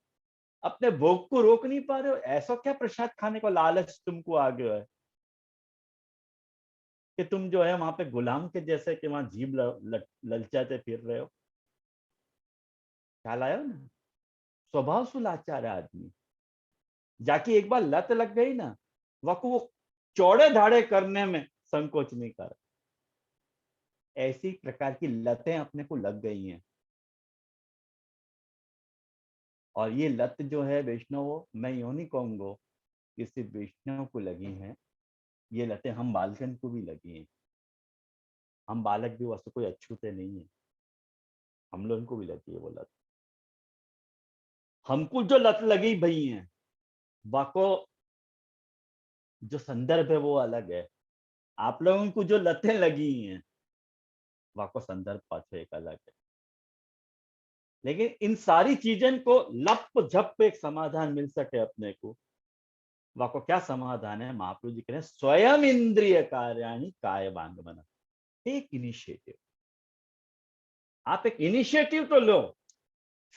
अपने भोग को रोक नहीं पा रहे हो। ऐसा क्या प्रसाद खाने को लालच तुमको आ गया है कि तुम जो है वहां पे गुलाम के जैसे कि वहां जीभ ललचाते फिर रहे हो। ख्याल आया ना? स्वभाव सुलाचार है आदमी। जाके एक बार लत लग गई ना, वो चौड़े धाड़े करने में संकोच नहीं कर। ऐसी प्रकार की लतें अपने को लग गई हैं। और ये लत जो है वैष्णव, मैं यूं नहीं कहूंगा कि सिर्फ वैष्णव को लगी है, ये लतें हम बालकन को भी लगी हैं। हम बालक भी वैसे कोई अछूते नहीं है, हम लोगों को भी लगी है वो लत। हमको जो लत लगी भई है, वाको जो संदर्भ है वो अलग है। आप लोगों को जो लतें लगी हैं, वाको संदर्भ पाछो एक अलग है। लेकिन इन सारी चीजों को लप झप एक समाधान मिल सके अपने को, वाको क्या समाधान है? महाप्रभु जी कह रहे हैं स्वयं इंद्रिय कार्याणि काय वांग मन। एक इनिशिएटिव, आप एक इनिशिएटिव तो लो,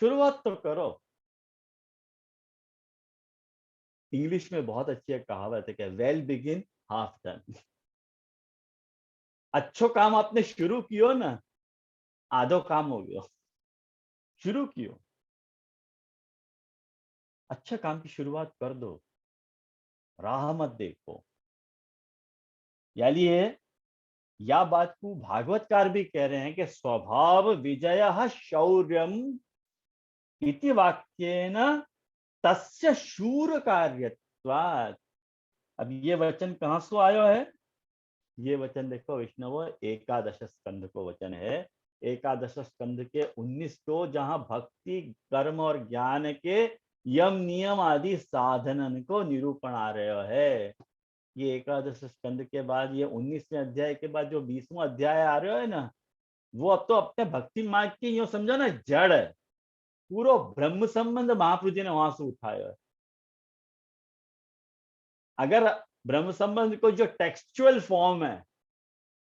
शुरुआत तो करो। इंग्लिश में बहुत अच्छी एक कहावत है कि वेल बिगिन हाफ डन। अच्छो काम आपने शुरू कियो ना, आधो काम हो गयो। शुरू कियो, अच्छे काम की शुरुआत कर दो, राह मत देखो। यानी या बात को भागवतकार भी कह रहे हैं कि स्वभाव विजय शौर्यम इति वाक्येन तस्य शूर कार्यत्वात्। अब ये वचन कहां से आयो है? ये वचन देखो विष्णु, एकादश स्कंध को वचन है। एकादश स्कंध के 19 को, जहां भक्ति कर्म और ज्ञान के यम नियम आदि साधनन को निरूपण आ रहे है। ये एकादश स्कंद के बाद ये 19वें अध्याय के बाद जो 20वां अध्याय आ रहे है ना, वो अब तो अपने भक्ति मार्ग की यो समझो ना जड़ है। पूरा ब्रह्म संबंध महाप्रभु जी ने वहां से उठाया है। अगर ब्रह्म संबंध को जो टेक्सचुअल फॉर्म है,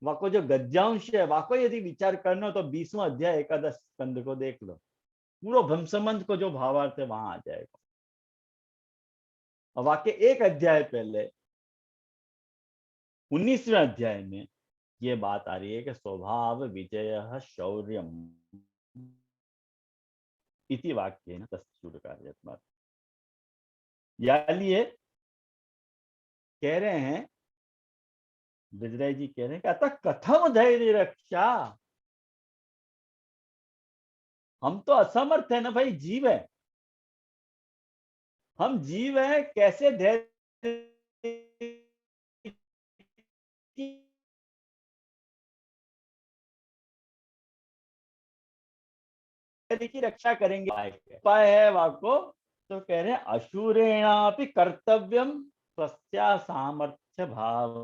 वाको जो गद्यांश है, वाको यदि विचार करना तो 20वां अध्याय एकादश स्कंद को देख लो। पूरा ब्रह्म संबंध को जो भावार्थ है वहां आ जाएगा। और वाक्य एक अध्याय पहले 19वें अध्याय में ये बात आ रही है कि स्वभाव विजय शौर्यम इति वाक्य तस्कार। लिए कह रहे हैं, ब्रजराज जी कह रहे हैं कि अतः कथम धैर्य रक्षा। हम तो असमर्थ है ना भाई, जीव है, हम जीव है, कैसे धैर्य की रक्षा करेंगे? उपाय है वाको, तो कह रहे हैं अशूरेणापि कर्तव्यम स्वस्या सामर्थ्य भाव।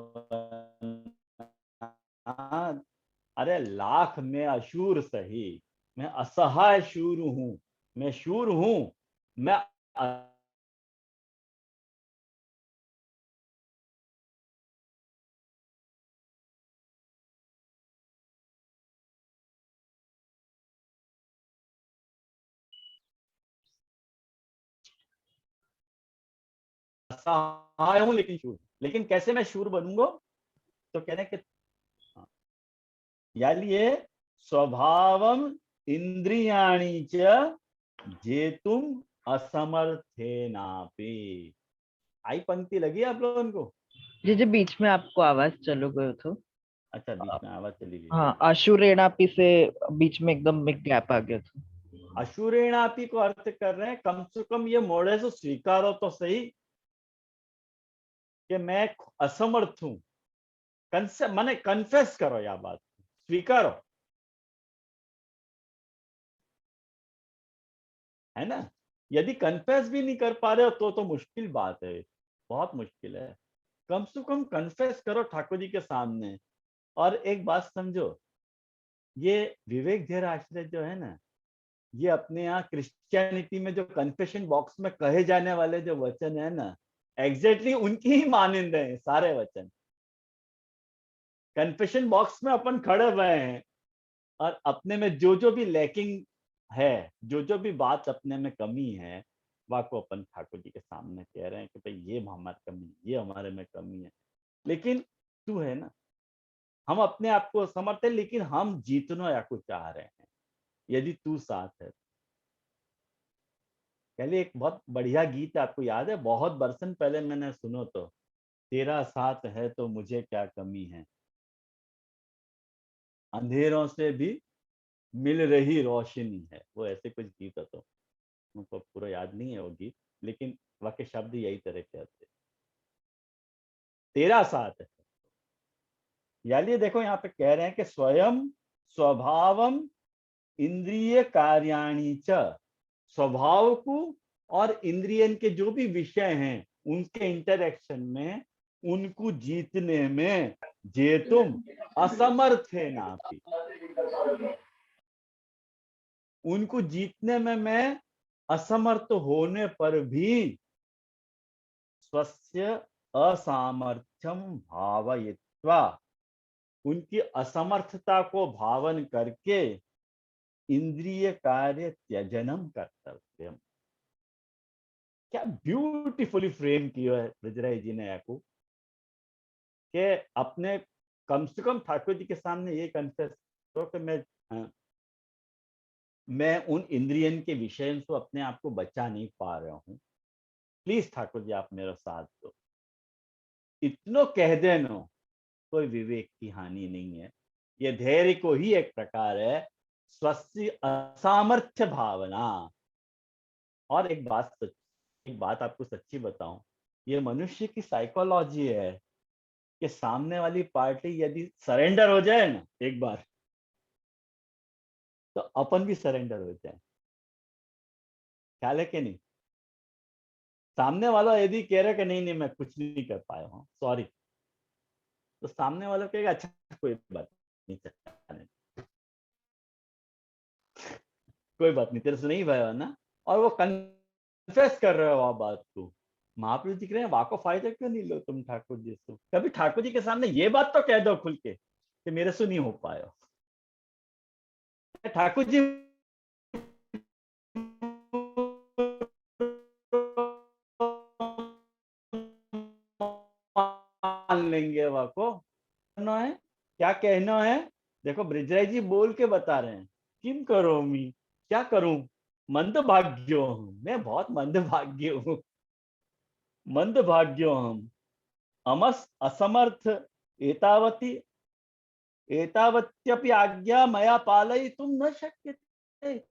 अरे लाख में अशूर सही, मैं असहाय शूर हूं, मैं शूर हूं, मैं असहाय हूं लेकिन शूर। लेकिन कैसे मैं शूर बनूंगा? तो कह रहे हैं कि यानी स्वभावम इंद्रियाणी च जेतुम असमर्थेनापि। आई पंक्ति लगी आप लोगों को? जी बीच में आपको आवाज चलो गयो तो। अच्छा, बीच में आवाज चली गई। हाँ, अशुरेणापि से बीच में एकदम एक गैप आ गया था। अशुरेणापि को अर्थ कर रहे हैं कम से कम ये मोड़े से स्वीकारो तो सही कि मैं असमर्थ हूं। माने कन्फेस करो, या बात स्वीकारो, है ना। यदि कन्फेस भी नहीं कर पा रहे हो तो मुश्किल बात है, बहुत मुश्किल है। कम से कम कन्फेस करो ठाकुर जी के सामने। और एक बात समझो, ये विवेक धैर्य आश्रय जो है ना, ये अपने यहाँ क्रिश्चियनिटी में जो कन्फेशन बॉक्स में कहे जाने वाले जो वचन है ना, एग्जैक्टली उनकी ही मानिंदे हैं सारे वचन। कन्फेशन बॉक्स में अपन खड़े हुए हैं और अपने में जो भी लैकिंग है, जो भी बात अपने में कमी है, वाको अपन ठाकुर जी के सामने कह रहे हैं कि भाई ये हमारी कमी, ये हमारे में कमी है। लेकिन तू है ना, हम अपने आप को समर्थ है, लेकिन हम जीतना या कुछ चाह रहे हैं, यदि तू साथ है। पहले एक बहुत बढ़िया गीत आपको याद है, बहुत बरसन पहले मैंने सुनो तो, तेरा साथ है तो मुझे क्या कमी है, अंधेरों से भी मिल रही रोशनी है। वो ऐसे कुछ गीत है, तो मुझको पूरा याद नहीं है वो गीत, लेकिन वाक्य शब्द यही तरह के आते, तेरा साथ है। यानी देखो यहाँ पे कह रहे हैं कि स्वयं स्वभावम इंद्रिय कार्याणी च, स्वभाव को और इंद्रियन के जो भी विषय हैं उनके इंटरेक्शन में, उनको जीतने में जे तुम असमर्थ है ना, उनको जीतने में मैं असमर्थ होने पर भी स्वस्य असामर्थ्यम भावयित्वा, उनकी असमर्थता को भावन करके इंद्रिय कार्य त्यजनम कर्तव्यम। क्या ब्यूटीफुली फ्रेम किया है ब्रजराज जी ने याकू, कि अपने कम से कम ठाकुर जी के सामने ये कन्फेस करो कि मैं उन इंद्रियन के विषय से अपने आप को बचा नहीं पा रहा हूँ, प्लीज ठाकुर जी आप मेरा साथ दो। इतनो कह देनो कोई विवेक की हानि नहीं है। ये धैर्य को ही एक प्रकार है स्वस्थ असामर्थ्य भावना। और एक बात आपको सच्ची बताऊं, ये मनुष्य की साइकोलॉजी है कि सामने वाली पार्टी यदि सरेंडर हो जाए ना एक बार, तो अपन भी सरेंडर हो जाए। ख्याल है कि नहीं? सामने वाला यदि कह रहा है कि नहीं नहीं मैं कुछ नहीं कर पाया हूँ, सॉरी, तो सामने वाला कहेगा अच्छा कोई बात नहीं, चलने, कोई बात नहीं, तेरे से नहीं भया ना, और वो कन्फेस कर रहे हो आप बात को। महाप्रभु जी कह रहे हैं वाको फायदा क्यों नहीं लो तुम ठाकुर जी से, कभी ठाकुर जी के सामने ये बात तो कह दो खुल के कि मेरे से नहीं हो पाया। ठाकुर जी मान लेंगे वाको, कहना है क्या कहना है। देखो ब्रिजराज जी बोल के बता रहे हैं, किम करो मी, क्या करूं, मंद भाग्यो हूं मैं, बहुत मंद भाग्य हूं, मंद भाग्यो हम, अमस असमर्थ एतावती एतावत्यपि आज्ञा मया पालयितुं न शक्यते।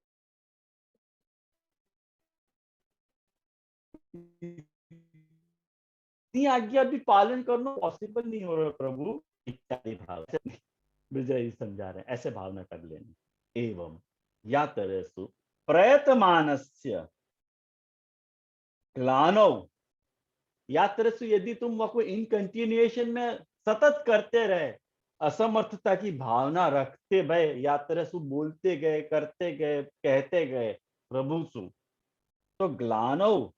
इतनी आज्ञा भी पालन करना पॉसिबल नहीं हो रहा प्रभु, इत्यादि भाव से विजय समझा रहे हैं, ऐसे भावना कर लेना। एवं या तरसु प्रयतमानस्य ग्लानव, या तरसु यदि तुम वह को इन कंटिन्यूएशन में सतत करते रहे, असमर्थता की भावना रखते गए, या तरसु बोलते गए, करते गए, कहते गए प्रभु सु, तो ग्लानव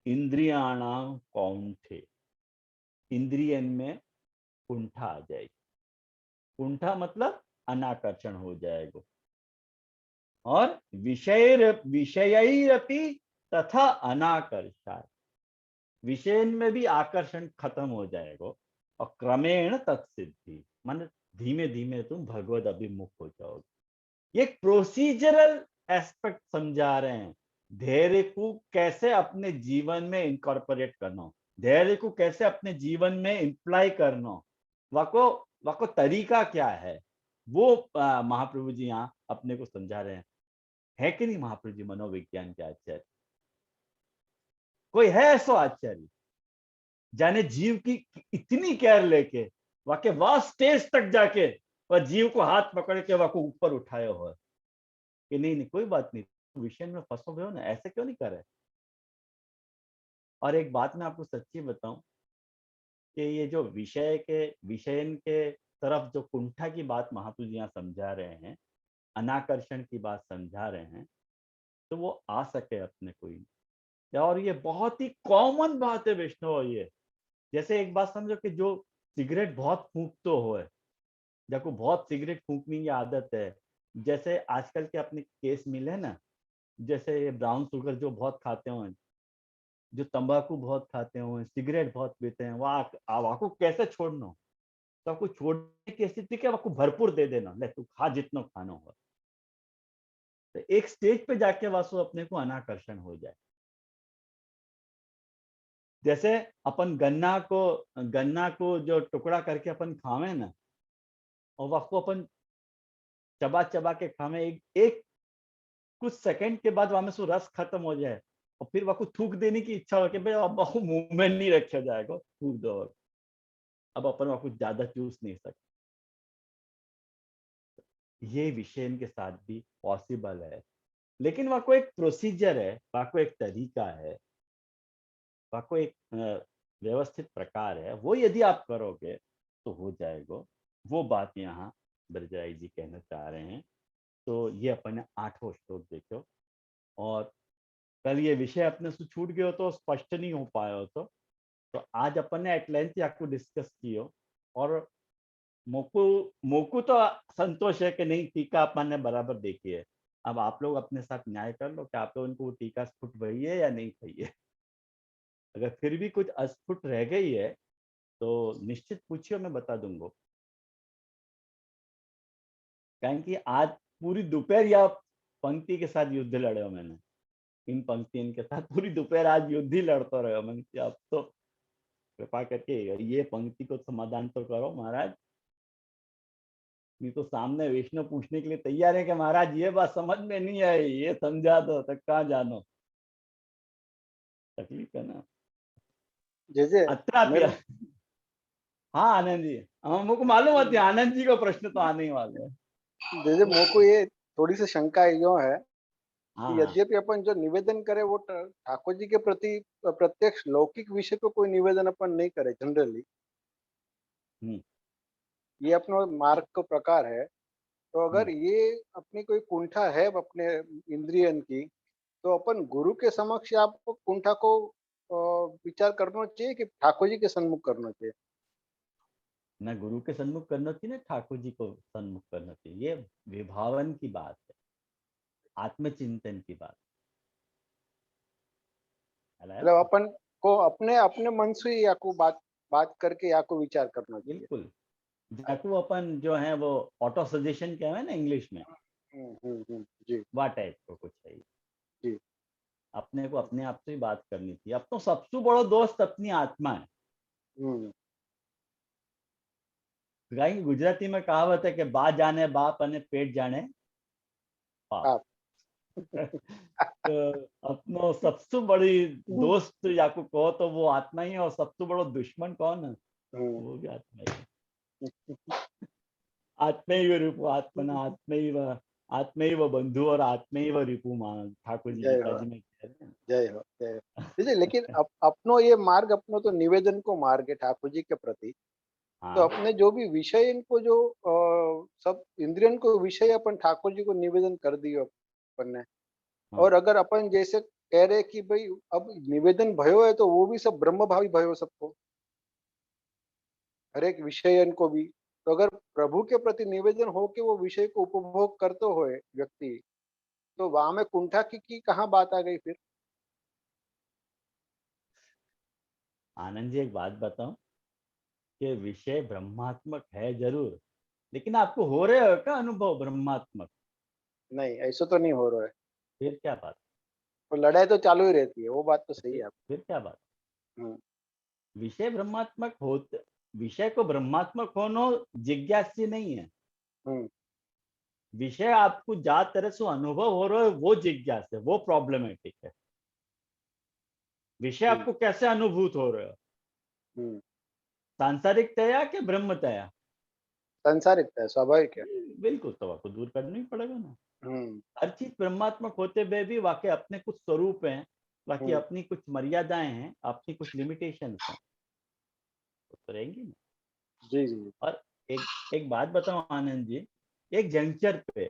इंद्रियाणाम कौंठे, इंद्रियन में कुंठा आ जाएगी। कुंठा मतलब अनाकर्षण हो जाएगा, और विषयरपि तथा अनाकर्षण, विषय में भी आकर्षण खत्म हो जाएगा, और क्रमेण तत्सिद्धि, मान धीमे धीमे तुम भगवत अभिमुख हो जाओगे। ये प्रोसीजरल एस्पेक्ट समझा रहे हैं, धैर्य को कैसे अपने जीवन में इनकॉर्पोरेट करना, धैर्य को कैसे अपने जीवन में इम्प्लाई करना, वाको तरीका क्या है, वो महाप्रभु जी यहाँ अपने को समझा रहे हैं। है कि नहीं महाप्रभु जी मनोविज्ञान के आचार्य? कोई है ऐसा आचार्य जाने जीव की इतनी केयर लेके वाके वह स्टेज तक जाके वह जीव को हाथ पकड़ के वाको ऊपर उठाया हो कि नहीं नहीं कोई बात नहीं, विषय में फंसोगे हो ना, ऐसे क्यों नहीं करे। और एक बात मैं आपको सच्ची बताऊं कि ये जो विषयन के तरफ जो कुंठा की बात महाप्रभु जी यहाँ समझा रहे हैं, अनाकर्षण की बात समझा रहे हैं, तो वो आ सके अपने कोई, और ये बहुत ही कॉमन बात है वैष्णव। ये जैसे एक बात समझो कि जो सिगरेट बहुत फूंकते हो, जब बहुत सिगरेट फूंकने की आदत है, जैसे आजकल के अपने केस मिले ना, जैसे ये ब्राउन शुगर जो बहुत खाते हो, जो तंबाकू बहुत खाते हो, सिगरेट बहुत पीते हैं, वह आपको कैसे छोड़ना, तो आपको छोड़ने की स्थिति के आपको भरपूर दे देना, ले तू खा जितना खाना हो, तो एक स्टेज पे जाके वासु अपने को अनाकर्षण हो जाए। जैसे अपन गन्ना को जो टुकड़ा करके अपन खावे ना, और वाको अपन चबा चबा के खावे, एक कुछ सेकंड के बाद वहां में सो रस खत्म हो जाए, और फिर वाको थूक देने की इच्छा हो कि भाई अब वाको मुंह में नहीं रखा जाएगा, थूक दो, अब अपन वाको ज्यादा चूस नहीं सकते। ये विषय के साथ भी पॉसिबल है, लेकिन वाको एक प्रोसीजर है, वाको एक तरीका है, वाको एक व्यवस्थित प्रकार है, वो यदि आप करोगे तो हो जाएगा। वो बात यहाँ ब्रजराज जी कहना चाह रहे हैं। तो ये अपन ने 8वां श्लोक देखो, और कल ये विषय अपने से छूट गयो तो स्पष्ट नहीं हो पाया हो, तो आज अपन ने एट लेंथ आपको डिस्कस कियो, और मोकू मोकू तो संतोष है कि नहीं, टीका अपन ने बराबर देखी है। अब आप लोग अपने साथ न्याय कर लो कि आप लोगों को टीका स्फुट वही है या नहीं सही है। अगर फिर भी कुछ अस्फुट रह गई है तो निश्चित पूछिए, मैं बता दूंगा। कारण कि आज पूरी दोपहर या पंक्ति के साथ युद्ध लड़े हो मैंने, इन पंक्तियों के साथ पूरी दोपहर आज युद्ध ही लड़ता रहे हो मैंने कि अब तो कृपा करके ये पंक्ति को समाधान तो करो महाराज। नहीं तो सामने वैष्णव पूछने के लिए तैयार है कि महाराज ये बात समझ में नहीं आई, ये समझा दो, तक कहाँ जानो, तकलीफ है ना। जैसे अत्राप्य, मेरे हाँ आनंद जी, हमको मालूम होती है आनंद जी को प्रश्न तो आने ही वाले हैं। जैसे मेरे को ये थोड़ी सी शंका यो है हाँ यद्यपि अपन जो निवेदन करे वो ठाकुर जी के प्रति प्रत्यक्ष लौकिक विषय पे कोई निवेदन अपन नहीं करे जनरली। हम्म, ये अपना मार्ग का प्रकार है। तो हम्म। अगर ये अपनी कोई कुंठा है अपने इंद्रियन की, तो अपन गुरु के समक्ष आपको कुंठा को विचार करना चाहिए कि ठाकुर जी के सन्मुख करना चाहिए। ना गुरु के सन्मुख करना चाहिए, ना ठाकुर जी को सन्मुख करना चाहिए। ये विभावन की बात है, आत्मचिंतन की बात है। मतलब अपन को अपने अपने मन से ही या को बात बात करके या को विचार करना चाहिए। बिल्कुल। जाकू अपन जो है वो ऑटो सजेशन क्या है ना इंग्लिश में, जी वह टाइप को कुछ है। जी। अपने को अपने आप से ही बात करनी थी। अब तो सबसे बड़ो दोस्त अपनी आत्मा है। हम्म कहीं गुजराती में कहावत है कि बा जाने बाप अने पेट जाने पाप। आप तो अपनो सबसे बड़ी दोस्त या को कहो तो वो आत्मा ही है, और सबसे बड़ो दुश्मन कौन है? हम्म, वो भी आत्मा ही है। आत्मैव रिपु आत्मना आत्मैव बंधु और आत्मैव रिपु मान, ठाकुर जी जय गीता हो जी में कह रहे हैं। जय हो जय हो। देखिए लेकिन अपनो ये मार्ग अपनो तो निवेदन को मार्ग है ठाकुर जी के प्रति। तो हाँ अपने जो भी विषय इनको जो सब इंद्रियन को विषय अपन ठाकुर जी को निवेदन कर दियो अपन ने। हाँ और अगर अपन जैसे कह रहे कि भाई अब निवेदन भयो है तो वो भी सब ब्रह्म भावी भयो सबको, हर एक विषयन को भी। तो अगर प्रभु के प्रति निवेदन हो के वो विषय को उपभोग करते हुए व्यक्ति, तो वहां में कुंठा की कहाँ बात आ गई फिर। आनंद जी, एक बात बताऊं कि विषय ब्रह्मात्मक है जरूर, लेकिन आपको हो रहे हो क्या अनुभव ब्रह्मात्मक? नहीं ऐसा तो नहीं हो रहा है। फिर क्या बात? तो लड़ाई तो चालू ही रहती है, वो बात तो सही फिर, है आप। फिर क्या बात? हम्म विषय ब्रह्मात्मक होते, विषय को ब्रह्मात्मक होना जिज्ञास्य नहीं है। हम्म विषय आपको जा तरह से अनुभव हो रहा है वो जिज्ञास है, वो प्रॉब्लमेटिक है। विषय हम्म आपको कैसे अनुभूत हो रहे हो? हम्म। सांसारिक तया कि ब्रह्म तया? संसारिक है, स्वाभाविक है। बिल्कुल, तो आपको दूर करना ही पड़ेगा ना। हम्म हर चीज ब्रह्मात्मक होते हुए भी वाकई अपने कुछ स्वरूप हैं, बाकी हम्म। अपनी कुछ मर्यादाएं हैं, अपनी कुछ लिमिटेशंस हैं, तो रहेंगी ना। जी जी। और एक एक बात बताऊं आनंद जी, एक जंक्चर पे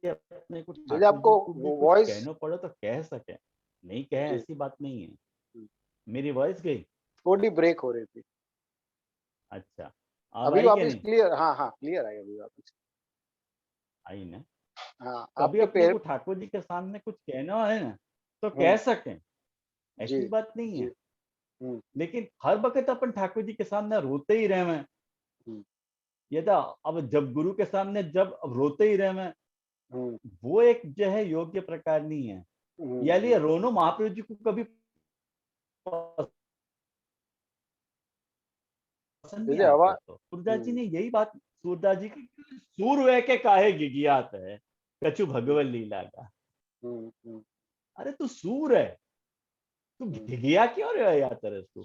अपने को जैसे ठाकुर आपको जी को भी कुछ वॉइस कहना पड़े तो कह सके, नहीं कहे जी ऐसी बात नहीं है। हम्म, मेरी वॉइस गई? थोड़ी ब्रेक हो रही थी। अच्छा, अब अभी आई क्या वापस नहीं? क्लियर, हाँ हाँ क्लियर आई अभी वापस। आई ना? हाँ कभी आपके अपने पैर। को ठाकुर जी के सामने कुछ कहना है ना, तो कह हम्म सकें, जी ऐसी बात नहीं जी। है। हम्म लेकिन हर वक्त अपन ठाकुर जी के सामने रोते ही रहे हैं, हम्म ये था। अब जब गुरु के सामने जब अब रोते ही रहे हैं, हम्म वो एक जो है योग्य प्रकार नहीं है। यानी हम्म। रोनो महाप्रभु जी को कभी पसंद नहीं जैसे आते। हवा। तो सूरदास जी हम्म ने यही बात, सूरदास जी की सूर वे के काहे गिगियात है, कछु भगवत लीला का। हम्म। अरे तू सूर है, तू हम्म घिघिया क्यों रहे या तरह तू,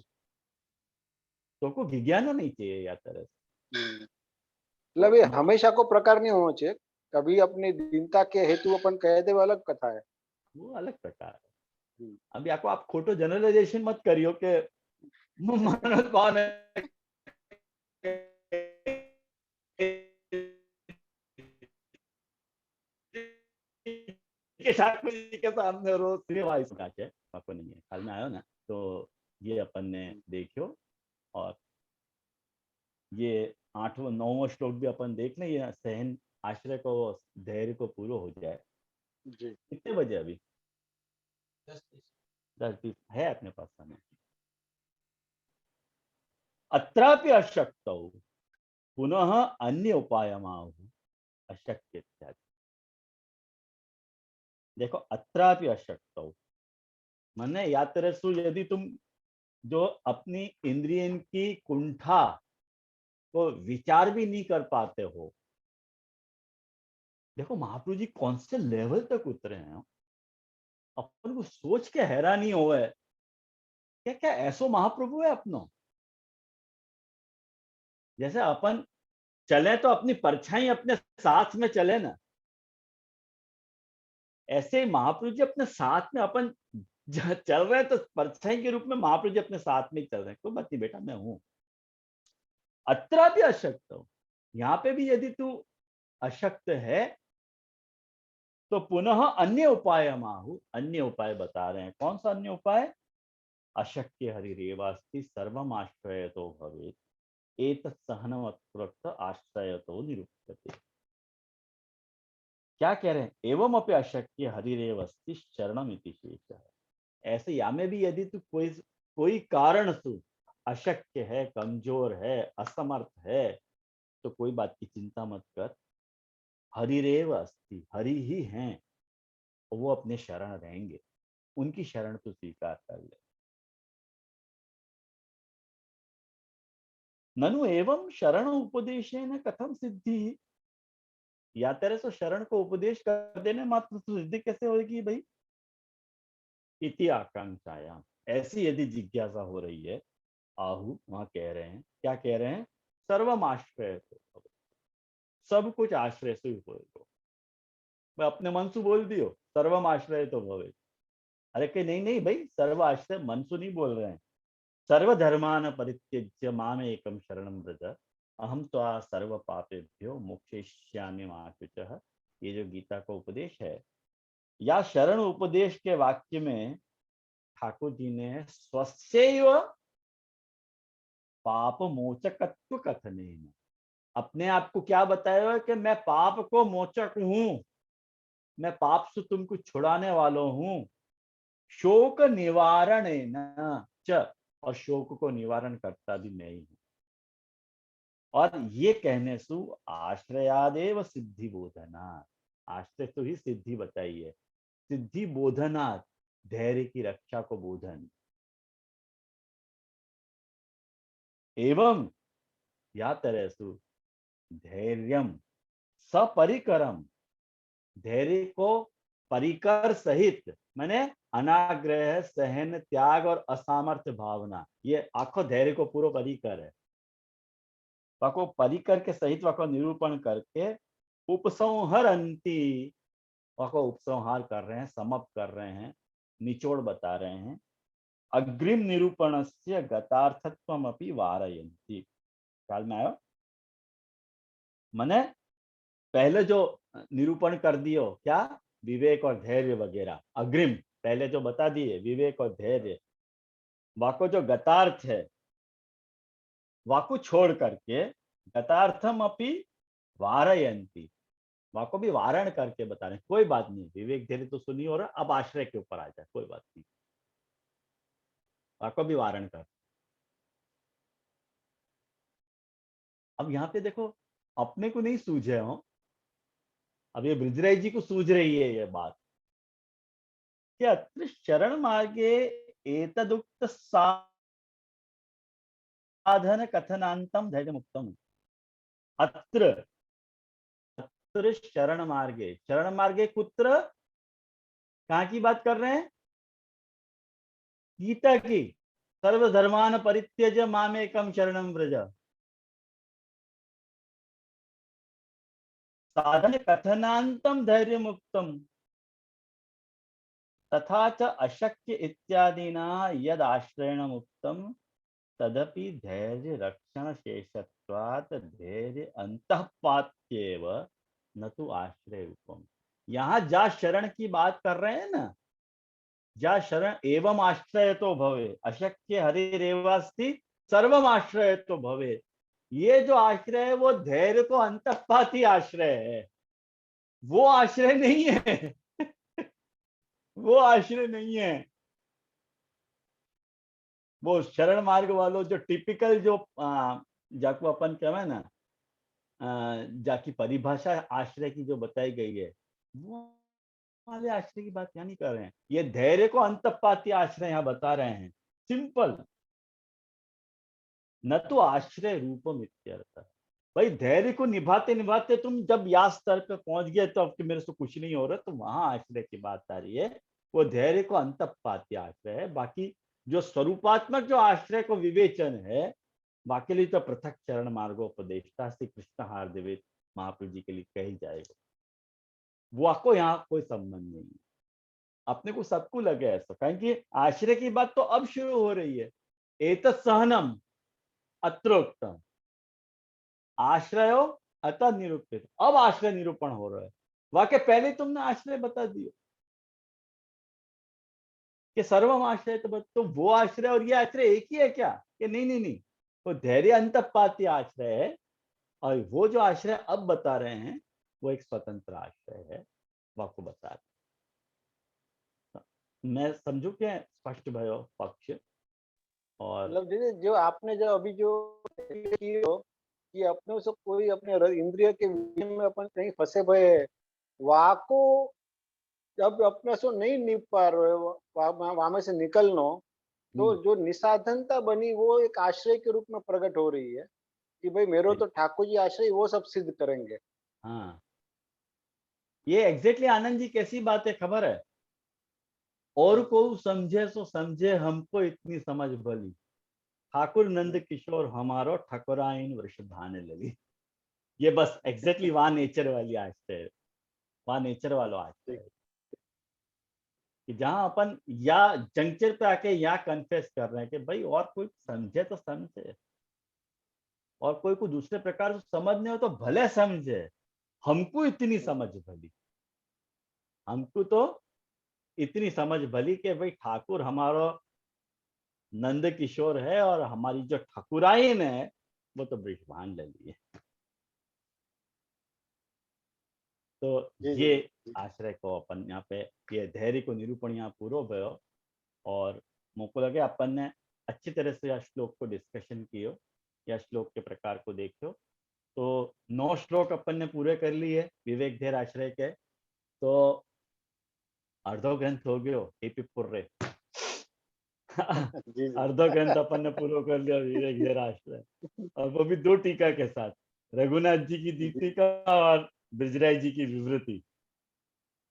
तो को घिघियाना नहीं चाहिए या तरह। मतलब तो ये हमेशा को प्रकार नहीं होना चाहिए। कभी अपनी दीनता के हेतु अपन कह दे वो अलग कथा है। वो अलग प्रकार है। हम्म, अभी आपको आप खोटो जनरलाइजेशन मत करियो कि मानो कौन है के ठाकुर जी के सामने रोज भाई सुना के आपको नहीं है ख्याल में आयो ना। तो ये अपन ने देखियो, और ये 8वां 9वां श्लोक भी अपन देख लें, ये सहन आश्रय को धैर्य को पूरा हो जाए। जी। कितने बजे अभी? 10-20 है अपने पास समय। अत्रापि अशक्तौ पुनः अन्य उपायमाहु अशक्य इत्यादि। देखो, अत्रापि अशक्तौ माने यात्रेषु, यदि तुम जो अपनी इंद्रियन की कुंठा को विचार भी नहीं कर पाते हो। देखो महाप्रभु जी कौन से लेवल तक उतरे हैं, अपन को सोच के हैरानी हो है, क्या क्या ऐसो महाप्रभु है अपनो। जैसे अपन चले तो अपनी परछाई अपने साथ में चले ना। ऐसे ही महाप्रभु जी अपने साथ में अपन चल रहे हैं, तो परछाई के रूप में महाप्रभु जी अपने साथ में ही चल रहे हैं। कोई बात नहीं बेटा, मैं हूं। अत्र भी अशक्त हूं, यहाँ पे भी यदि तू अशक्त है तो पुनः अन्य उपाय माहु, अन्य उपाय बता रहे हैं। कौन सा अन्य उपाय? अशक्य हरिरेवास्ति सर्वम आश्रयतो भवेत्, एतत् सहनवत् आश्रयतो निरुप्यते। क्या कह रहे हैं? एवं अपि अशक्य हरिरेवस्ति शरणम इति शेषः। ऐसे या में भी यदि तू कोई कारण से अशक्य है, कमजोर है, असमर्थ है, तो कोई बात की चिंता मत कर। हरिरेव अस्ति, हरि ही हैं, वो अपने शरण रहेंगे, उनकी शरण तो स्वीकार कर ले। ननु एवं शरण उपदेशेन कथम सिद्धि, या तेरे से शरण को उपदेश कर देने मात्र सिद्धि कैसे होगी भाई? इति आकांक्षायाम, ऐसी यदि जिज्ञासा हो रही है, आहु वहां कह रहे हैं, क्या कह रहे हैं? सर्वम आश्रय, सब कुछ आश्रय से ही होगा। मैं अपने मन से बोल दियो सर्वम आश्रय तो भवे। अरे कि नहीं नहीं भाई, सर्व आश्रय मन से नहीं बोल रहे हैं। सर्वधर्मान परित्यज्य माम एकम शरणं व्रज, अहम त्वा सर्व पापेभ्यो मोक्षयिष्यामि मा शुचः। ये जो गीता का उपदेश है, या शरण उपदेश के वाक्य में ठाकुर जी ने स्वस्यैव पाप मोचकत्व कथनेन अपने आप को क्या बताया है कि मैं पाप को मोचक हूं, मैं पाप से तुमको छुड़ाने वाला हूं। शोक निवारण च, और शोक को निवारण करता भी मैं ही हूं। और ये कहने सु आश्रयादेव सिद्धि बोधना, आश्रय तो ही सिद्धि बताई है। सिद्धि बोधना, धैर्य की रक्षा को बोधन। एवं या तरह सु धैर्यम सपरिकरम, धैर्य को परिकर सहित, माने अनाग्रह, सहन, त्याग और असामर्थ्य भावना, ये आखो धैर्य को पूरा परिकर है। वाको परिकर के सहित वाको निरूपण करके उपसंहरंती, वाको उपसंहार कर रहे हैं, समाप्त कर रहे हैं, निचोड़ बता रहे हैं। अग्रिम निरूपणस्य गतार्थत्वमपि वारयन्ति। ख्याल में आयो? माने पहले जो निरूपण कर दियो, क्या? विवेक और धैर्य वगैरह, अग्रिम पहले जो बता दिए विवेक और धैर्य, वाको जो गतार्थ है, वाको छोड़ करके गतार्थम अपि वारयंती, वाको भी वारण करके बता रहे। कोई बात नहीं, विवेक धैर्य तो सुनी हो रहा, अब आश्रय के ऊपर आ जाए, कोई बात नहीं, वाको भी वारण कर। अब यहाँ पे देखो, अपने को नहीं सूझे हो, अब ये ब्रिजराज जी को सूझ रही है ये बात कि अत्र शरण मार्गे एतदुक्त साधन कथनांतम धैर्य मुक्तम। अत्र अत्र शरण मार्गे कुत्र, कहाँ की बात कर रहे हैं? गीता की। सर्वधर्मान परित्यज्य मामेकम शरणं व्रज, साधन कथनांतम धैर्य मुक्तम तथा च अशक्य इत्यादिना यद आश्रयण मुक्तम तदपि धैर्य रक्षण शेषत्वात् धैर्य अंतःपात्येव न तो आश्रय रूपम। यहाँ जा शरण की बात कर रहे हैं ना, जा शरण एवं आश्रय तो भवे, अशक्य हरिरेवास्ति सर्वम आश्रय तो भवे। ये जो आश्रय है वो धैर्य को अंतःपाती आश्रय है, वो आश्रय नहीं है। वो आश्रय नहीं है। वो शरण मार्ग वालों जो टिपिकल जो जाको अपन कहवा ना, जाकी परिभाषा आश्रय की जो बताई गई है, वो वाले आश्रय की बात यहाँ नहीं कर रहे हैं। ये धैर्य को अंतःपाती आश्रय यहाँ बता रहे हैं, सिंपल। न तो आश्रय रूपम इत्यर्थ। भाई धैर्य को निभाते निभाते तुम जब या स्तर पे पहुंच गए तो अब मेरे से कुछ नहीं हो रहा, तो वहां आश्रय की बात आ रही है। वो धैर्य को अंतःपाती आश्रय है। बाकी जो स्वरूपात्मक जो आश्रय को विवेचन है, वाके लिए तो पृथक चरण मार्गोपदेष्टा श्री कृष्ण हार्दिवेद महाप्रभु जी के लिए कही जाएगा। वाको यहाँ कोई संबंध नहीं है। अपने को सबको लगे ऐसा, कारण कि आश्रय की बात तो अब शुरू हो रही है। एतत् सहनम अत्रोक्तम आश्रयो अतः निरूपित, अब आश्रय निरूपण हो रहा है। वाक्य पहले तुमने आश्रय बता दिया कि सर्वम आश्रय, तो वो आश्रय और ये आश्रय एक ही है क्या? कि नहीं नहीं नहीं, वो धैर्य अंतपाती आश्रय है, और वो जो आश्रय अब बता रहे हैं वो एक स्वतंत्र आश्रय है, वो आपको बता रहे। मैं समझू क्या स्पष्ट भयो पक्ष? और मतलब दीदी जो आपने जो अभी जो की हो कि अपने से कोई अपने इंद्रिय के विषय में अपन कहीं फंसे भय है, वहाँ को जब अपने से नहीं निप पा रहे हो, वहां में से निकलनो, तो जो निसाधनता बनी वो एक आश्रय के रूप में प्रकट हो रही है कि भाई मेरो तो ठाकुर जी आश्रय वो सब सिद्ध करेंगे। हाँ, ये एग्जैक्टली आनंद जी कैसी बात है खबर है? और को समझे सो समझे, हमको इतनी समझ भली, ठाकुर नंद किशोर हमारो ठकुराइन वृषभान लगी। ये बस एग्जैक्टली वहां नेचर वाली आश्रय है, वहां नेचर वाला आश्रय है कि जहां अपन या जंक्चर पे आके या कन्फेस कर रहे हैं कि भाई और कोई समझे तो समझे, और कोई को दूसरे प्रकार से समझने हो तो भले समझे, हमको इतनी समझ भली, हमको तो इतनी समझ भली कि भाई ठाकुर हमारा नंद किशोर है और हमारी जो ठकुराइन है वो तो वृषभान लगी है। तो जी जी ये जी आश्रय को अपन यहाँ पे, ये धैर्य को निरूपण यहाँ पूरा भयो, और मुझको लगे अपन ने अच्छी तरह से यह श्लोक को डिस्कशन कियो, या श्लोक के प्रकार को देखो। तो 9 श्लोक अपन ने पूरे कर लिए विवेक धैर्य आश्रय के, तो अर्धो ग्रंथ हो गयो पुर्रे। जी जी अर्धो ग्रंथ अपन ने पूरा कर लिया विवेक धैर्य आश्रय, और वो भी 2 टीका के साथ, रघुनाथ जी की दीपिका और ब्रजराज जी की विवृति।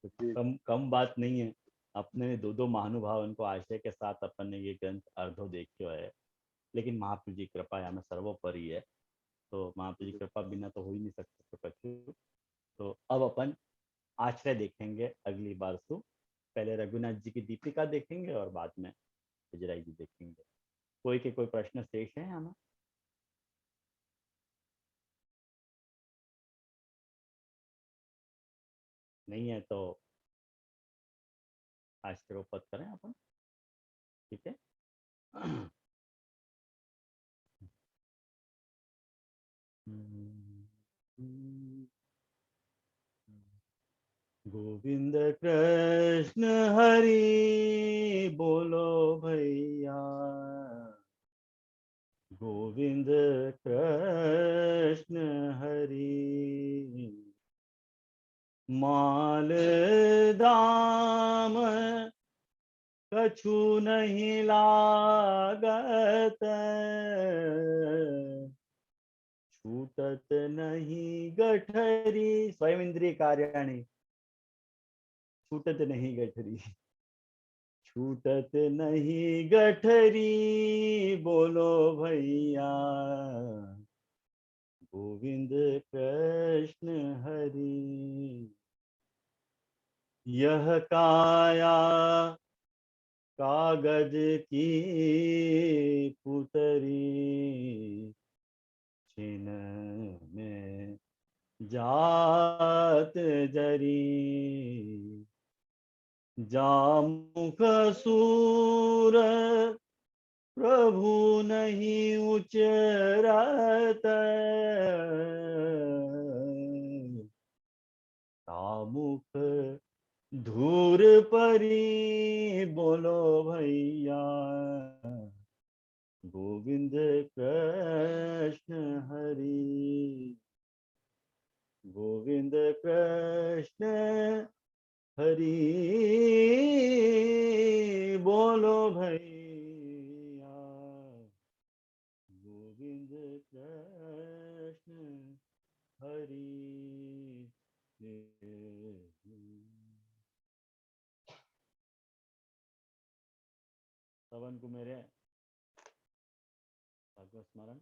तो जी कम कम बात नहीं है। अपने 2 महानुभाव उनको आशय के साथ अपन ने ये ग्रंथ अर्धो देखो है, लेकिन महाप्रभु जी कृपा हमें सर्वोपरि है, तो महाप्रभु जी कृपा बिना तो हो ही नहीं सकते तो कछु। तो अब अपन आश्रय देखेंगे अगली बार से। पहले रघुनाथ जी की दीपिका देखेंगे और बाद में ब्रजराज जी देखेंगे। कोई के कोई प्रश्न शेष है हमें? नहीं है तो आश्चर्योपत करें अपन, ठीक है। गोविंद कृष्ण हरि बोलो भैया, गोविंद कृष्ण हरि, माल दाम कछु नहीं लागत, छूटत नहीं गठरी, स्वयं इंद्रिय कार्याणी, छूटत नहीं गठरी, छूटत नहीं गठरी बोलो भैया, गोविंद कृष्ण हरि। यह काया कागज की पुतरी, छिन में जात जरी, जामुख सूर प्रभु नहीं उचरत, तामुख धूर परी बोलो भैया, गोविंद कृष्ण हरि, गोविंद कृष्ण हरि बोलो भैया, गोविंद कृष्ण हरि। श्रवण को मेरे भगवत स्मरण।